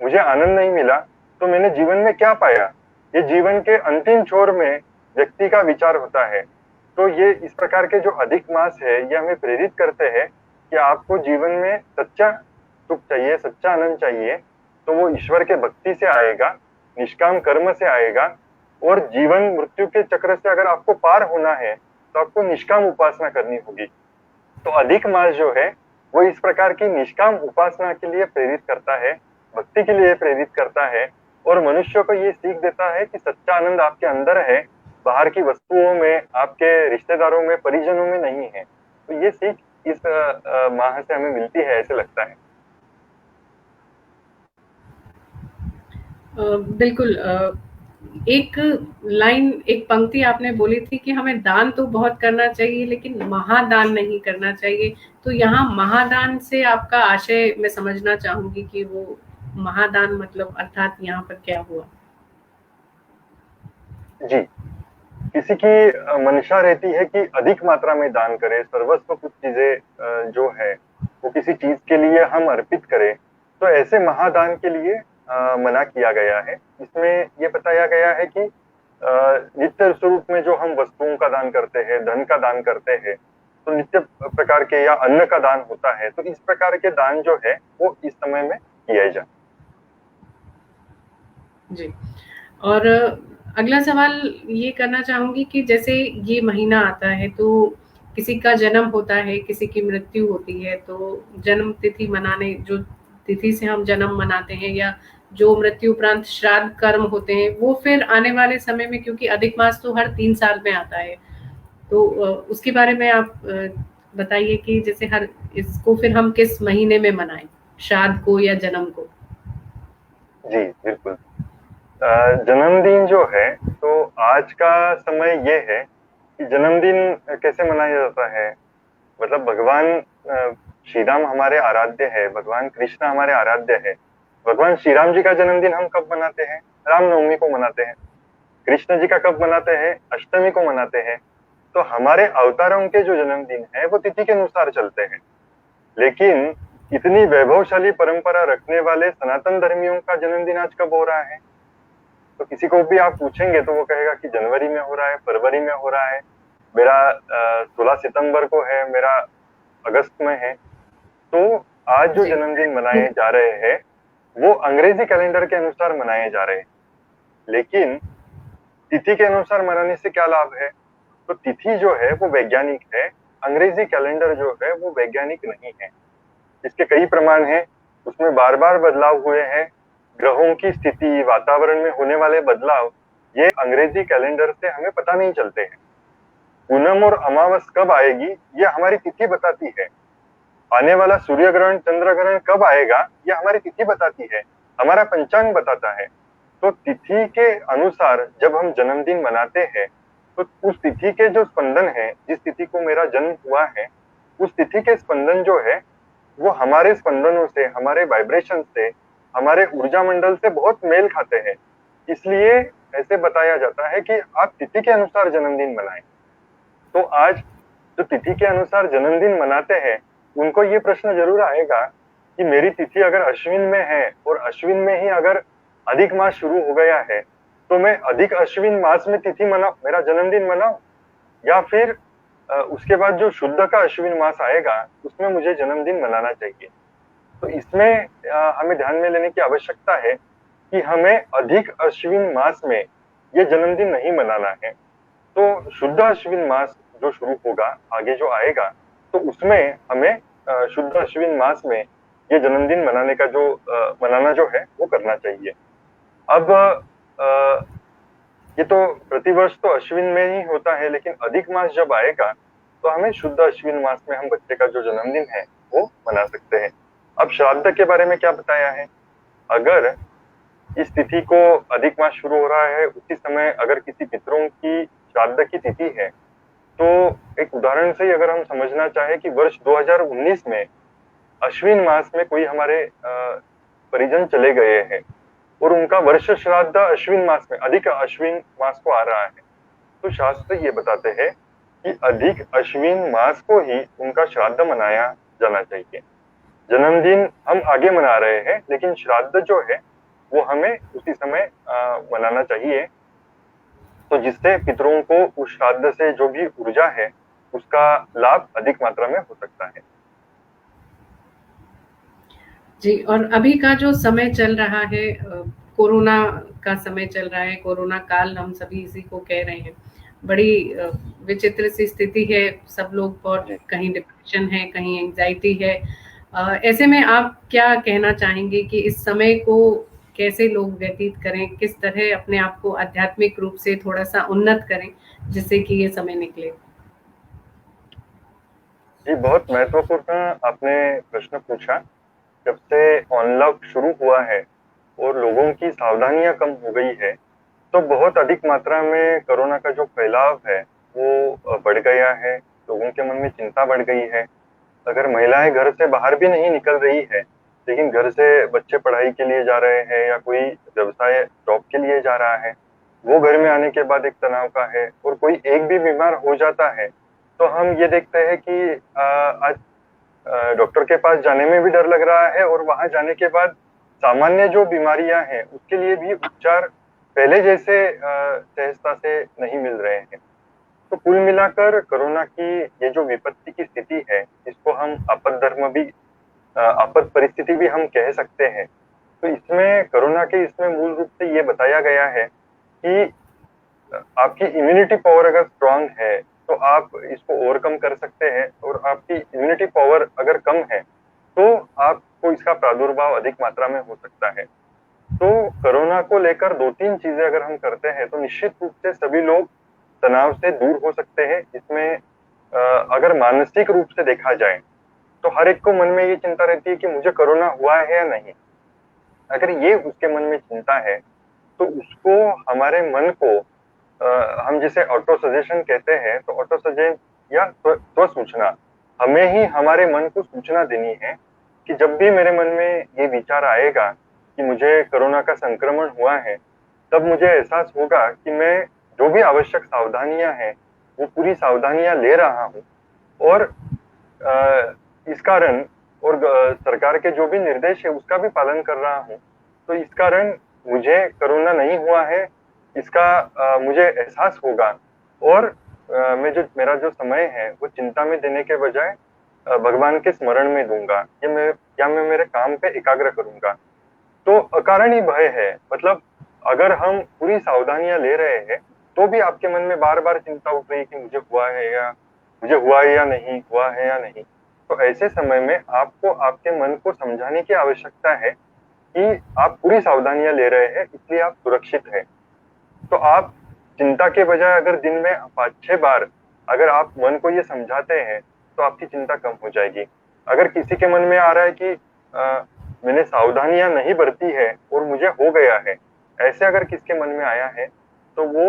B: मुझे आनंद नहीं मिला, तो मैंने जीवन में क्या पाया। ये जीवन के अंतिम छोर में व्यक्ति का विचार होता है। तो ये इस प्रकार के जो अधिक मास है ये हमें प्रेरित करते हैं कि आपको जीवन में सच्चा सुख चाहिए, सच्चा आनंद चाहिए, तो वो ईश्वर के भक्ति से आएगा, निष्काम कर्म से आएगा। और जीवन मृत्यु के चक्र से अगर आपको पार होना है तो आपको निष्काम उपासना करनी होगी। तो अधिक मास जो है वो इस प्रकार की निष्काम उपासना के लिए प्रेरित करता है, भक्ति के लिए प्रेरित करता है, और मनुष्य को ये सीख देता है कि सच्चा आनंद आपके अंदर है, बाहर की वस्तुओं में, आपके रिश्तेदारों में, परिजनों में नहीं है। तो ये सीख इस माह से हमें मिलती है, ऐसे लगता है।
A: बिल्कुल। एक लाइन, एक पंक्ति आपने बोली थी कि हमें दान तो बहुत करना चाहिए लेकिन महादान नहीं करना चाहिए। तो यहाँ महादान से आपका आशय मैं समझना चाहूंगी कि वो महादान मतलब अर्थात यहाँ पर क्या हुआ?
B: जी, किसी की मंशा रहती है कि अधिक मात्रा में दान करे, सर्वस्व कुछ चीजें जो है वो किसी चीज के लिए हम अर्पित करें, तो ऐसे महादान के लिए मना किया गया है। इसमें ये बताया गया है कि नित्य स्वरूप में जो हम वस्तुओं का दान करते हैं, धन का दान करते हैं, तो नित्य प्रकार के या अन्न का दान होता है, तो इस प्रकार के दान जो है वो इस समय में किया जाए।
A: जी। और अगला सवाल ये करना चाहूंगी कि जैसे ये महीना आता है तो किसी का जन्म होता है, किसी की मृत्यु होती है, तो जन्म तिथि मनाने, जो तिथि से हम जन्म मनाते हैं या जो मृत्यु उपरांत श्राद्ध कर्म होते हैं, वो फिर आने वाले समय में, क्योंकि अधिक मास तो हर 3 साल में आता है, तो उसके बारे में आप बताइए कि जैसे हर इसको फिर हम किस महीने में मनाएं, श्राद्ध को या जन्म को?
B: जी बिल्कुल। जन्मदिन जो है, तो आज का समय ये है कि जन्मदिन कैसे मनाया जाता है। मतलब भगवान श्री राम हमारे आराध्य है, भगवान कृष्ण हमारे आराध्य है। भगवान श्री राम जी का जन्मदिन हम कब मनाते हैं? रामनवमी को मनाते हैं। कृष्ण जी का कब मनाते हैं? अष्टमी को मनाते हैं। तो हमारे अवतारों के जो जन्मदिन है वो तिथि के अनुसार चलते हैं। लेकिन इतनी वैभवशाली परंपरा रखने वाले सनातन धर्मियों का जन्मदिन आज कब हो रहा है? तो किसी को भी आप पूछेंगे तो वो कहेगा कि जनवरी में हो रहा है, फरवरी में हो रहा है, मेरा 16 सितंबर को है, मेरा अगस्त में है। तो आज जो जन्मदिन मनाए जा रहे हैं वो अंग्रेजी कैलेंडर के अनुसार मनाए जा रहे हैं। लेकिन तिथि के अनुसार मनाने से क्या लाभ है? तो तिथि जो है वो वैज्ञानिक है, अंग्रेजी कैलेंडर जो है वो वैज्ञानिक नहीं है। इसके कई प्रमाण हैं, उसमें बार बार बदलाव हुए हैं। ग्रहों की स्थिति, वातावरण में होने वाले बदलाव, ये अंग्रेजी कैलेंडर से हमें पता नहीं चलते हैं। पूनम और अमावस कब आएगी ये हमारी तिथि बताती है। आने वाला सूर्य ग्रहण, चंद्र ग्रहण कब आएगा ये हमारी तिथि बताती है, हमारा पंचांग बताता है। तो तिथि के अनुसार जब हम जन्मदिन मनाते हैं तो उस तिथि के जो स्पंदन है, जिस तिथि को मेरा जन्म हुआ है, उस तिथि के स्पंदन जो है वो हमारे स्पंदनों से, हमारे वाइब्रेशन से, हमारे ऊर्जा मंडल से बहुत मेल खाते हैं। इसलिए ऐसे बताया जाता है कि आप तिथि के अनुसार जन्मदिन मनाएं। तो आज जो तिथि के अनुसार जन्मदिन मनाते हैं उनको ये प्रश्न जरूर आएगा कि मेरी तिथि अगर अश्विन में है और अश्विन में ही अगर अधिक मास शुरू हो गया है, तो मैं अधिक अश्विन मास में तिथि मनाऊं, मेरा जन्मदिन मनाऊं, या फिर उसके बाद जो शुद्ध का अश्विन मास आएगा उसमें मुझे जन्मदिन मनाना चाहिए। तो इसमें हमें ध्यान में लेने की आवश्यकता है कि हमें अधिक अश्विन मास में ये जन्मदिन नहीं मनाना है। तो शुद्ध अश्विन मास जो शुरू होगा, आगे जो आएगा, तो उसमें हमें शुद्ध अश्विन मास में ये जन्मदिन मनाने का जो मनाना जो है वो करना चाहिए। अब ये तो प्रतिवर्ष तो अश्विन में ही होता है, लेकिन अधिक मास जब आएगा तो हमें शुद्ध अश्विन मास में हम बच्चे का जो जन्मदिन है वो मना सकते हैं। अब श्राद्ध के बारे में क्या बताया है? अगर इस तिथि को अधिक मास शुरू हो रहा है, उसी समय अगर किसी पितरों की श्राद्ध की तिथि है, तो एक उदाहरण से ही अगर हम समझना चाहे कि वर्ष 2019 में अश्विन मास में कोई हमारे परिजन चले गए हैं और उनका वर्ष श्राद्ध अश्विन मास में, अधिक अश्विन मास को आ रहा है, तो शास्त्र ये बताते हैं कि अधिक अश्विन मास को ही उनका श्राद्ध मनाया जाना चाहिए। जन्मदिन हम आगे मना रहे हैं, लेकिन श्राद्ध जो है वो हमें उसी समय मनाना चाहिए, तो जिससे पितरों को उस श्राद्ध से जो भी ऊर्जा है उसका लाभ अधिक मात्रा में हो सकता है।
A: जी। और अभी का जो समय चल रहा है, कोरोना का समय चल रहा है, कोरोना काल हम सभी इसी को कह रहे हैं। बड़ी विचित्र सी स्थिति है, सब लोग बहुत, कहीं डिप्रेशन है, कहीं एंजाइटी है। ऐसे में आप क्या कहना चाहेंगे कि इस समय को कैसे लोग व्यतीत करें, किस तरह अपने आप को आध्यात्मिक रूप से थोड़ा सा उन्नत करें जिससे कि ये समय निकले?
B: जी, बहुत महत्वपूर्ण आपने प्रश्न पूछा। जब से अनलॉक शुरू हुआ है और लोगों की सावधानियां कम हो गई है, तो बहुत अधिक मात्रा में कोरोना का जो फैलाव है वो बढ़ गया है। लोगों के मन में चिंता बढ़ गई है। अगर महिलाएं घर से बाहर भी नहीं निकल रही है, लेकिन घर से बच्चे पढ़ाई के लिए जा रहे हैं या कोई व्यवसाय जॉब के लिए जा रहा है, वो घर में आने के बाद एक तनाव का है, और कोई एक भी बीमार हो जाता है तो हम ये देखते हैं कि आज डॉक्टर के पास जाने में भी डर लग रहा है, और वहां जाने के बाद सामान्य जो बीमारियां हैं उसके लिए भी उपचार पहले जैसे सहजता से नहीं मिल रहे हैं। तो कुल मिलाकर कोरोना की ये जो विपत्ति की स्थिति है, इसको हम आपदधर्म भी आपद परिस्थिति भी हम कह सकते हैं। तो इसमें कोरोना के इसमें मूल रूप से ये बताया गया है कि आपकी इम्यूनिटी पावर अगर स्ट्रांग है तो आप इसको ओवरकम कर सकते हैं, और आपकी इम्यूनिटी पावर अगर कम है तो आपको इसका प्रादुर्भाव अधिक मात्रा में हो सकता है। तो कोरोना को लेकर दो तीन चीजें अगर हम करते हैं तो निश्चित रूप से सभी लोग तनाव से दूर हो सकते हैं। इसमें अगर मानसिक रूप से देखा जाए तो हर एक को मन में ये चिंता रहती है कि मुझे कोरोना हुआ है या नहीं। अगर ये उसके मन में चिंता है तो उसको, हमारे मन को हम जिसे ऑटो सजेशन कहते हैं, तो ऑटो सजेशन या स्व सूचना, हमें ही हमारे मन को सूचना देनी है कि जब भी मेरे मन में ये विचार आएगा कि मुझे कोरोना का संक्रमण हुआ है, तब मुझे एहसास होगा कि मैं जो भी आवश्यक सावधानियां हैं वो पूरी सावधानियां ले रहा हूँ, और इस कारण और सरकार के जो भी निर्देश है उसका भी पालन कर रहा हूँ। तो इस कारण मुझे कोरोना नहीं हुआ है, इसका मुझे एहसास होगा, और मेरा जो समय है वो चिंता में देने के बजाय भगवान के स्मरण में दूंगा, मैं मेरे काम पे एकाग्र करूंगा। तो अकारण ही भय है, मतलब अगर हम पूरी सावधानियां ले रहे हैं तो भी आपके मन में बार बार चिंता उठ रही है कि मुझे हुआ है या नहीं हुआ है या नहीं। तो ऐसे समय में आपको आपके मन को समझाने की आवश्यकता है कि आप पूरी सावधानियां ले रहे हैं, इसलिए आप सुरक्षित हैं। तो आप चिंता के बजाय अगर दिन में 5-6 बार अगर आप मन को ये समझाते हैं तो आपकी चिंता कम हो जाएगी। अगर किसी के मन में आ रहा है कि मैंने सावधानियां नहीं बरती है और मुझे हो गया है, ऐसे अगर किसके मन में आया है तो वो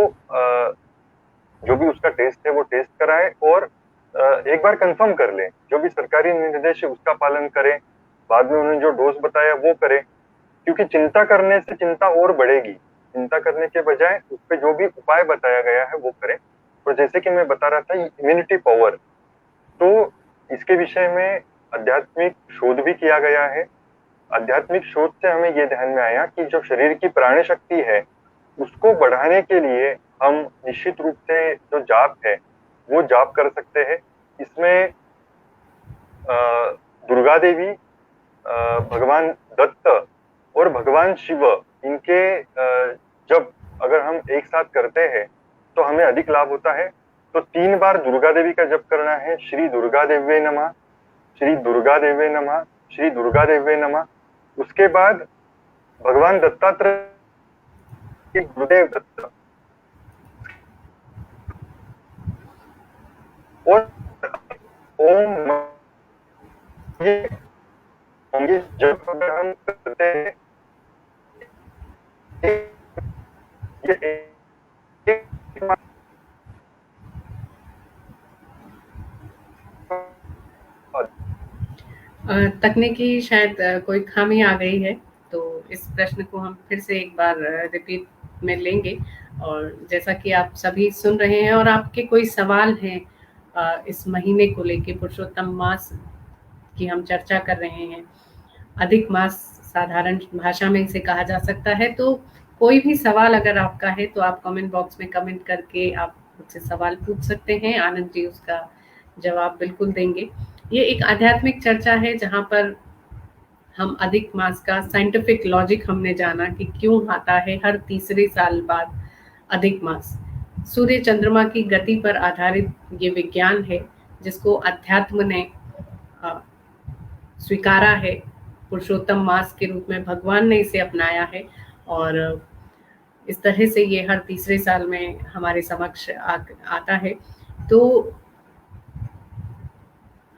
B: जो भी उसका टेस्ट है वो टेस्ट कराए, और एक बार कंफर्म कर ले, जो भी सरकारी निर्देश है उसका पालन करें, बाद में उन्होंने जो डोज बताया वो करें। क्योंकि चिंता करने से चिंता और बढ़ेगी। चिंता करने के बजाय उस पर जो भी उपाय बताया गया है वो करें। और जैसे कि मैं बता रहा था इम्यूनिटी पावर, तो इसके विषय में आध्यात्मिक शोध भी किया गया है। आध्यात्मिक शोध से हमें ये ध्यान में आया कि जो शरीर की प्राण शक्ति है उसको बढ़ाने के लिए हम निश्चित रूप से जो जाप है वो जाप कर सकते हैं। इसमें दुर्गा देवी, भगवान दत्त और भगवान शिव, इनके जब अगर हम एक साथ करते हैं तो हमें अधिक लाभ होता है। तो 3 बार दुर्गा देवी का जप करना है, श्री दुर्गा देवे नमः, श्री दुर्गा देवे नमः, श्री दुर्गा देवे नमः। उसके बाद भगवान दत्तात्रेय, गुरुदेव दत्त, और ओम, ये जब अगर हम करते हैं
A: तकनीकी शायद कोई खामी आ गई है, तो इस प्रश्न को हम फिर से एक बार रिपीट में लेंगे। और जैसा कि आप सभी सुन रहे हैं और आपके कोई सवाल हैं इस महीने को लेके, पुरुषोत्तम मास की हम चर्चा कर रहे हैं, अधिक मास साधारण भाषा में इसे कहा जा सकता है। तो कोई भी सवाल अगर आपका है तो आप कमेंट बॉक्स में कमेंट करके आप मुझसे सवाल पूछ सकते हैं। आनंद जी उसका जवाब बिल्कुल देंगे। ये एक आध्यात्मिक चर्चा है जहाँ पर हम अधिक मास का साइंटिफिक लॉजिक हमने जाना कि क्यों आता है हर तीसरे साल बाद अधिक मास। सूर्य चंद्रमा की गति पर आधारित ये विज्ञान है जिसको अध्यात्म ने स्वीकारा है, पुरुषोत्तम मास के रूप में भगवान ने इसे अपनाया है, और इस तरह से ये हर तीसरे साल में हमारे समक्ष आता है। तो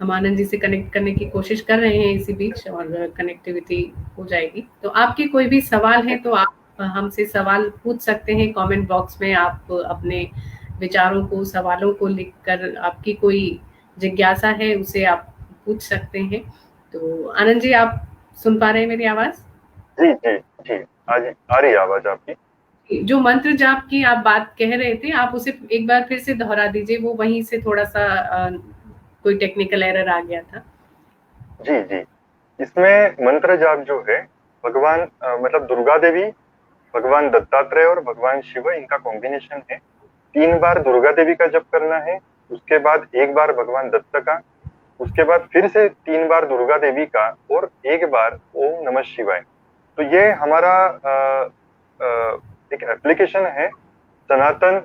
A: हम आनंद जी से कनेक्ट करने की कोशिश कर रहे हैं इसी बीच, और कनेक्टिविटी हो जाएगी। तो आपके कोई भी सवाल है तो आप हमसे सवाल पूछ सकते हैं कमेंट बॉक्स में। आप अपने विचारों को, सवालों को लिखकर, आपकी कोई जिज्ञासा है उसे आप पूछ सकते हैं। तो आनंद जी, आप सुन पा रहे हैं मेरी आवाज?
B: जी जी जी, आज आ रही है आवाज आपकी।
A: जो मंत्र जाप की आप बात कह रहे थे, आप उसे एक बार फिर से दोहरा दीजिए। वो वहीं से थोड़ा सा कोई टेक्निकल एरर आ गया था।
B: जी जी, इसमें मंत्र जाप जो है, भगवान मतलब दुर्गा देवी, भगवान दत्तात्रेय और भगवान शिव, इनका कॉम्बिनेशन है। 3 बार दुर्गा देवी का जप करना है, उसके बाद 1 बार भगवान दत्त का, उसके बाद फिर से 3 बार दुर्गा देवी का, और 1 बार ओम नमः शिवाय। तो ये हमारा एक एप्लीकेशन है, सनातन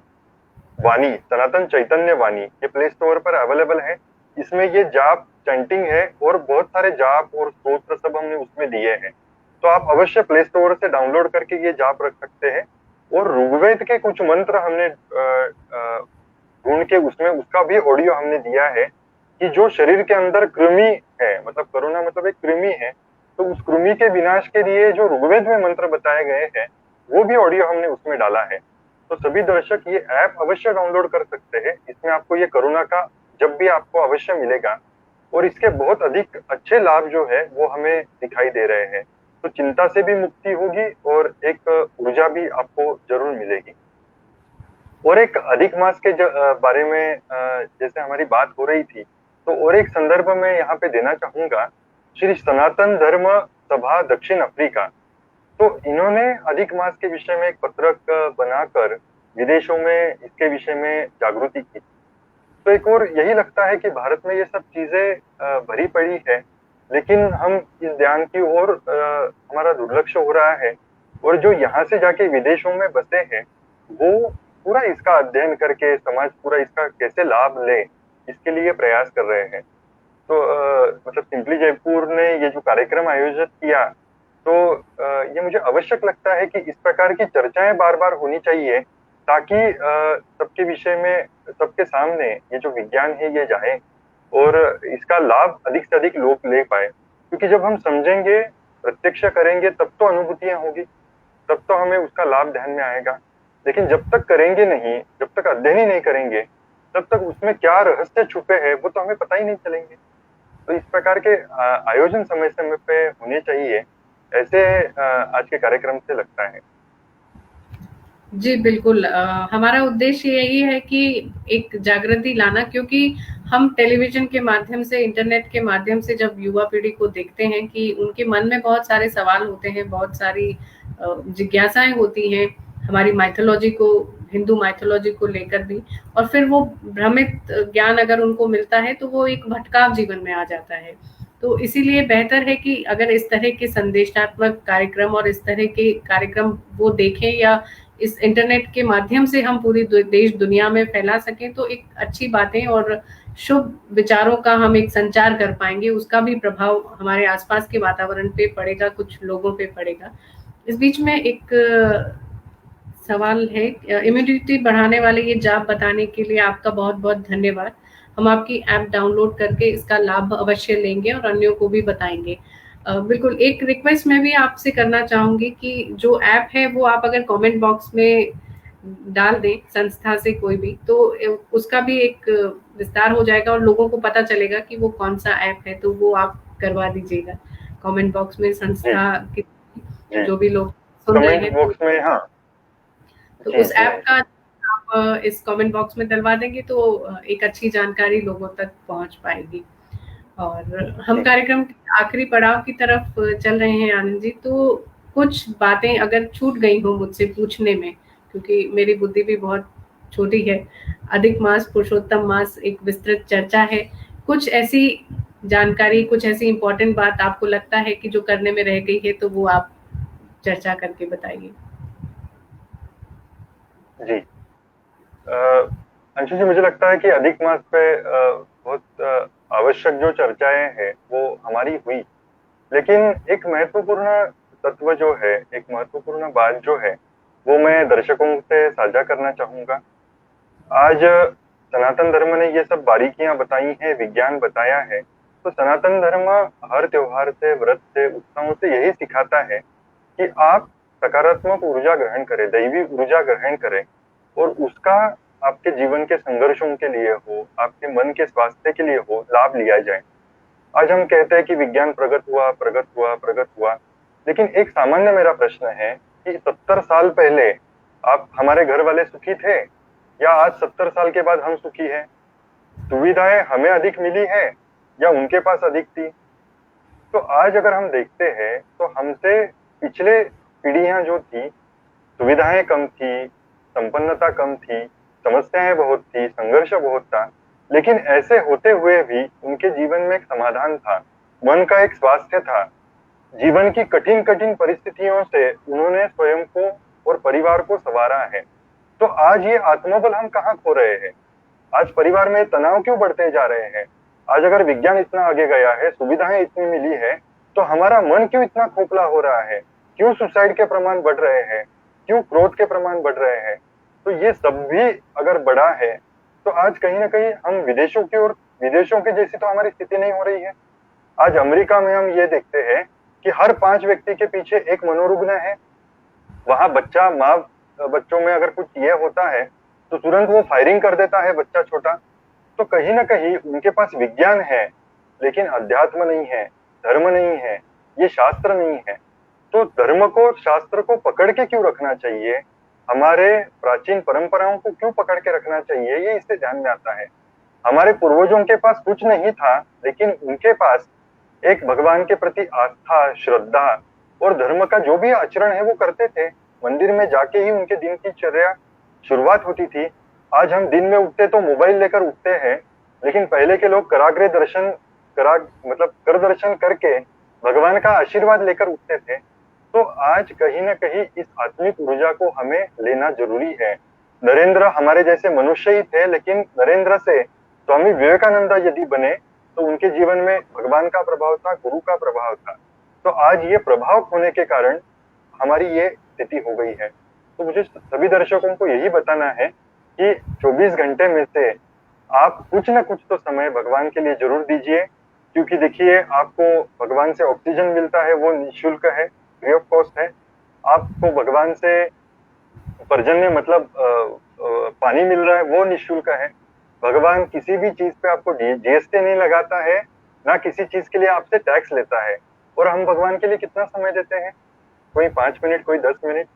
B: वाणी, सनातन चैतन्य वाणी। ये प्ले स्टोर पर अवेलेबल है। इसमें ये जाप चैंटिंग है और बहुत सारे जाप और स्तोत्र सब हमने उसमें दिए हैं। तो आप अवश्य प्ले स्टोर से डाउनलोड करके ये जाप रख सकते हैं। और ऋग्वेद के कुछ मंत्र हमने ढूंढ के उसमें उसका भी ऑडियो हमने दिया है, कि जो शरीर के अंदर कृमि है, मतलब कोरोना मतलब एक कृमि है, तो उस कृमि के विनाश के लिए जो ऋग्वेद में मंत्र बताए गए हैं, वो भी ऑडियो हमने उसमें डाला है। तो सभी दर्शक ये ऐप अवश्य डाउनलोड कर सकते हैं। इसमें आपको ये कोरोना का जब भी आपको अवश्य मिलेगा, और इसके बहुत अधिक अच्छे लाभ जो है वो हमें दिखाई दे रहे हैं। तो चिंता से भी मुक्ति होगी और एक ऊर्जा भी आपको जरूर मिलेगी। और एक अधिक मास के बारे में जैसे हमारी बात हो रही थी, तो और एक संदर्भ में यहाँ पे देना चाहूंगा। श्री सनातन धर्म सभा दक्षिण अफ्रीका, तो इन्होंने अधिक मास के विषय में एक पत्रक बनाकर विदेशों में इसके विषय में जागृति की। तो एक और यही लगता है कि भारत में ये सब चीजें भरी पड़ी है, लेकिन हम इस ध्यान की ओर हमारा दुर्लक्ष्य हो रहा है। और जो यहाँ से जाके विदेशों में बसे हैं, वो पूरा इसका अध्ययन करके समाज पूरा इसका कैसे लाभ ले, इसके लिए प्रयास कर रहे हैं। तो मतलब सिंपली जयपुर ने ये जो कार्यक्रम आयोजित किया, तो ये मुझे आवश्यक लगता है कि इस प्रकार की चर्चाएं बार बार होनी चाहिए, ताकि सबके विषय में, सबके सामने ये जो विज्ञान है ये जाए और इसका लाभ अधिक से अधिक लोग ले पाए। क्योंकि जब हम समझेंगे, प्रत्यक्ष करेंगे, तब तो अनुभूतियां होगी, तब तो हमें उसका लाभ ध्यान में आएगा। लेकिन जब तक करेंगे नहीं, जब तक अध्ययन ही नहीं करेंगे, तब तक उसमें क्या रहस्य छुपे हैं वो तो हमें पता ही नहीं चलेंगे। तो इस प्रकार के आयोजन समय समय पे होने चाहिए, ऐसे आज के कार्यक्रम से लगता है।
A: जी बिल्कुल, हमारा उद्देश्य यही है कि एक जागृति लाना, क्योंकि हम टेलीविजन के माध्यम से, इंटरनेट के माध्यम से जब युवा पीढ़ी को देखते हैं कि उनके मन में बहुत सारे सवाल होते हैं, बहुत सारी जिज्ञासाएं होती हैं हमारी माइथोलॉजी को, हिंदू माइथोलॉजी को लेकर भी, और फिर वो भ्रमित ज्ञान अगर उनको मिलता है तो वो एक भटकाव जीवन में आ जाता है। तो इसीलिए बेहतर है कि अगर इस तरह के संदेशात्मक कार्यक्रम और इस तरह के कार्यक्रम वो देखें, या इस इंटरनेट के माध्यम से हम पूरी देश दुनिया में फैला सकें, तो एक अच्छी बातें और शुभ विचारों का हम एक संचार कर पाएंगे। उसका भी प्रभाव हमारे आसपास के वातावरण पे पड़ेगा, कुछ लोगों पे पड़ेगा। इस बीच में एक सवाल है, इम्यूनिटी बढ़ाने वाले ये जाप बताने के लिए आपका बहुत बहुत धन्यवाद। हम आपकी ऐप डाउनलोड करके इसका लाभ अवश्य लेंगे और अन्यों को भी बताएंगे। बिल्कुल, एक रिक्वेस्ट मैं भी आपसे करना चाहूंगी कि जो ऐप है वो आप अगर कमेंट बॉक्स में डाल दें, संस्था से कोई भी, तो उसका भी एक विस्तार हो जाएगा और लोगों को पता चलेगा कि वो कौन सा ऐप है। तो वो आप करवा दीजिएगा कमेंट बॉक्स में,
B: जी
A: संस्था की
B: जी,
A: जो भी लोग सुन रहे
B: कमेंट
A: हैं।
B: बॉक्स में, हाँ।
A: तो
B: जी
A: उस
B: जी
A: ऐप का आप इस कमेंट बॉक्स में डलवा देंगे तो एक अच्छी जानकारी लोगों तक पहुंच पाएगी। और हम
B: जी
A: कार्यक्रम के आखिरी पड़ाव की तरफ चल रहे हैं आनंद जी। तो कुछ बातें अगर छूट गई हो मुझसे पूछने में, क्योंकि मेरी बुद्धि भी बहुत छोटी है, अधिक मास पुरुषोत्तम मास एक विस्तृत चर्चा है, कुछ ऐसी जानकारी, कुछ ऐसी इंपॉर्टेंट बात आपको लगता है कि जो करने में रह गई है, तो वो आप चर्चा करके बताइए।
B: जी। अंशु जी, मुझे लगता है कि अधिक मास पे बहुत आवश्यक जो चर्चाएं हैं वो हमारी हुई, लेकिन एक महत्वपूर्ण तत्व जो है, एक महत्वपूर्ण बात जो है, वो मैं दर्शकों से साझा करना चाहूंगा। आज सनातन धर्म ने ये सब बारीकियां बताई हैं, विज्ञान बताया है। तो सनातन धर्म हर त्योहार से, व्रत से, उत्सवों से यही सिखाता है कि आप सकारात्मक ऊर्जा ग्रहण करे, दैवी ऊर्जा ग्रहण करे और उसका आपके जीवन के संघर्षों के लिए हो, आपके मन के स्वास्थ्य के लिए हो, लाभ लिया जाए। आज हम कहते हैं कि विज्ञान प्रगत हुआ, प्रगत हुआ, प्रगत हुआ, लेकिन एक सामान्य मेरा प्रश्न है कि 70 साल पहले आप हमारे घर वाले सुखी थे या आज 70 साल के बाद हम सुखी हैं? सुविधाएं हमें अधिक मिली है या उनके पास अधिक थी? तो आज अगर हम देखते हैं तो हमसे पिछले पीढ़ियां जो थी, सुविधाएं कम थी, संपन्नता कम थी, समस्याएं बहुत थी, संघर्ष बहुत था, लेकिन ऐसे होते हुए भी उनके जीवन में एक समाधान था, मन का एक स्वास्थ्य था। जीवन की कठिन कठिन परिस्थितियों से उन्होंने स्वयं को और परिवार को संवारा है। तो आज ये आत्मबल हम कहाँ खो रहे हैं? आज परिवार में तनाव क्यों बढ़ते जा रहे हैं? आज अगर विज्ञान इतना आगे गया है, सुविधाएं इतनी मिली है, तो हमारा मन क्यों इतना खोखला हो रहा है? क्यों सुसाइड के प्रमाण बढ़ रहे हैं? क्यों क्रोध के प्रमाण बढ़ रहे हैं? तो ये सब भी अगर बढ़ा है तो आज कहीं ना कहीं हम विदेशों के जैसी तो हमारी स्थिति नहीं हो रही है। आज अमेरिका में हम ये देखते हैं कि हर 5 व्यक्ति के पीछे एक मनोरुग्ण है। वहां बच्चों में अगर कुछ ये होता है तो तुरंत वो फायरिंग कर देता है बच्चा छोटा। तो कहीं ना कहीं उनके पास विज्ञान है लेकिन अध्यात्म नहीं है, धर्म नहीं है, ये शास्त्र नहीं है। तो धर्म को, शास्त्र को पकड़ के क्यों रखना चाहिए? हमारे प्राचीन परंपराओं को क्यों पकड़ के रखना चाहिए? ये इससे ध्यान में आता है। हमारे पूर्वजों के पास कुछ नहीं था, लेकिन उनके पास एक भगवान के प्रति आस्था, श्रद्धा और धर्म का जो भी आचरण है वो करते थे। मंदिर में जाके ही उनके दिन की चर्या शुरुआत होती थी। आज हम दिन में उठते तो मोबाइल लेकर उठते हैं, लेकिन पहले के लोग कर दर्शन करके भगवान का आशीर्वाद लेकर उठते थे। तो आज कहीं ना कहीं इस आत्मिक ऊर्जा को हमें लेना जरूरी है। नरेंद्र हमारे जैसे मनुष्य ही थे, लेकिन नरेंद्र से स्वामी विवेकानंद यदि बने तो उनके जीवन में भगवान का प्रभाव था, गुरु का प्रभाव था। तो आज ये प्रभाव होने के कारण हमारी ये स्थिति हो गई है। तो मुझे सभी दर्शकों को यही बताना है कि 24 घंटे में से आप कुछ ना कुछ तो समय भगवान के लिए जरूर दीजिए, क्योंकि देखिए आपको भगवान से ऑक्सीजन मिलता है, वो निःशुल्क है, फ्री ऑफ कॉस्ट है। आपको भगवान से पर्जन्य मतलब पानी मिल रहा है, वो निःशुल्क है। भगवान किसी भी चीज पे आपको जीएसटी नहीं लगाता है, ना किसी चीज के लिए आपसे टैक्स लेता है। और हम भगवान के लिए कितना समय देते हैं? कोई 5 मिनट, कोई 10 मिनट।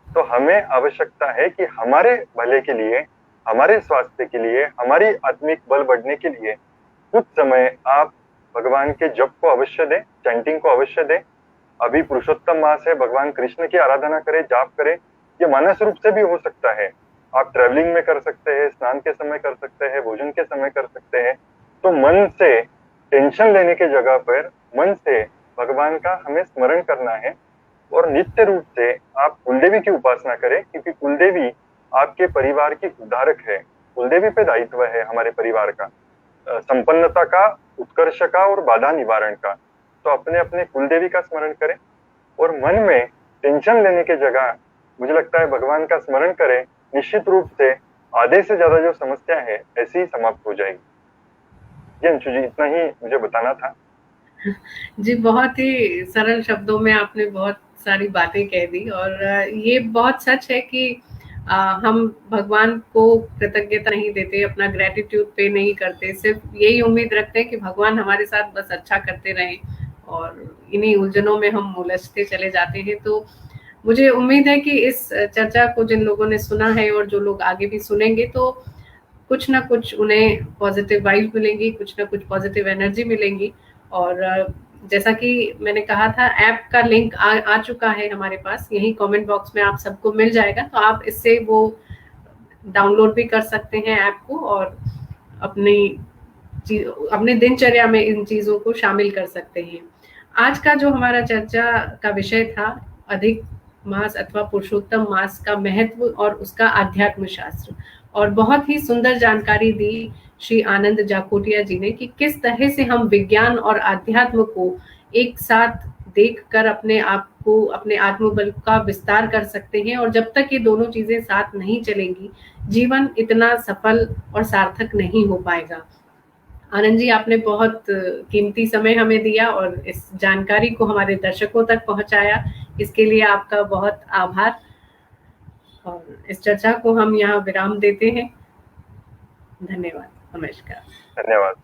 B: तो हमें आवश्यकता है कि हमारे भले के लिए, हमारे स्वास्थ्य के लिए, हमारी आत्मिक बल बढ़ने के लिए कुछ समय आप भगवान के जप को अवश्य दें, चैंटिंग को अवश्य दें। अभी पुरुषोत्तम मास है, भगवान कृष्ण की आराधना करें, जाप करें। ये मानस रूप से भी हो सकता है, आप ट्रैवलिंग में कर सकते हैं, स्नान के समय कर सकते हैं, भोजन के समय कर सकते हैं। तो मन से टेंशन लेने के जगह पर मन से भगवान का हमें स्मरण करना है। और नित्य रूप से आप कुलदेवी की उपासना करें, क्योंकि कुलदेवी आपके परिवार की उद्धारक है। कुलदेवी पे दायित्व है हमारे परिवार का, संपन्नता का, उत्कर्ष का और बाधा निवारण का। तो अपने अपने कुलदेवी का स्मरण करें और मन में टेंशन लेने के जगह मुझे लगता है भगवान का स्मरण करें। निश्चित रूप से आधे से ज्यादा जो समस्या है ऐसी ही समाप्त हो जाएगी। जी अंशु जी, इतना ही मुझे बताना था।
A: जी, बहुत ही सरल शब्दों में आपने बहुत सारी बातें कह दी। और ये बहुत सच है कि हम भगवान को कृतज्ञता नहीं देते, अपना ग्रेटिट्यूड पे नहीं करते, सिर्फ यही उम्मीद रखते हैं कि भगवान हमारे साथ बस अच्छा करते रहें, और इन्हीं उलझनों में हम उलझते चले जाते हैं। तो मुझे उम्मीद है कि इस चर्चा को जिन लोगों ने सुना है और जो लोग आगे भी सुनेंगे, तो कुछ ना कुछ उन्हें पॉजिटिव वाइब मिलेंगी, कुछ ना कुछ पॉजिटिव एनर्जी मिलेंगी। और जैसा कि मैंने कहा था, ऐप का लिंक आ चुका है हमारे पास, यही कमेंट बॉक्स में आप सबको मिल जाएगा। तो आप इससे वो डाउनलोड भी कर सकते हैं ऐप को, और अपने दिनचर्या में इन चीजों को शामिल कर सकते हैं। आज का जो हमारा चर्चा का विषय था, अधिक मास अथवा पुरुषोत्तम मास का महत्व और उसका आध्यात्म शास्त्र, और बहुत ही सुंदर जानकारी दी श्री आनंद जाखोटिया जी ने कि किस तरह से हम विज्ञान और आध्यात्म को एक साथ देखकर अपने आप को, अपने आत्मबल का विस्तार कर सकते हैं। और जब तक ये दोनों चीजें साथ नहीं चलेंगी, जीवन इतना सफल और सार्थक नहीं हो पाएगा। आनंद जी, आपने बहुत कीमती समय हमें दिया और इस जानकारी को हमारे दर्शकों तक पहुंचाया, इसके लिए आपका बहुत आभार। और इस चर्चा को हम यहाँ विराम देते हैं। धन्यवाद, नमस्कार।
B: धन्यवाद।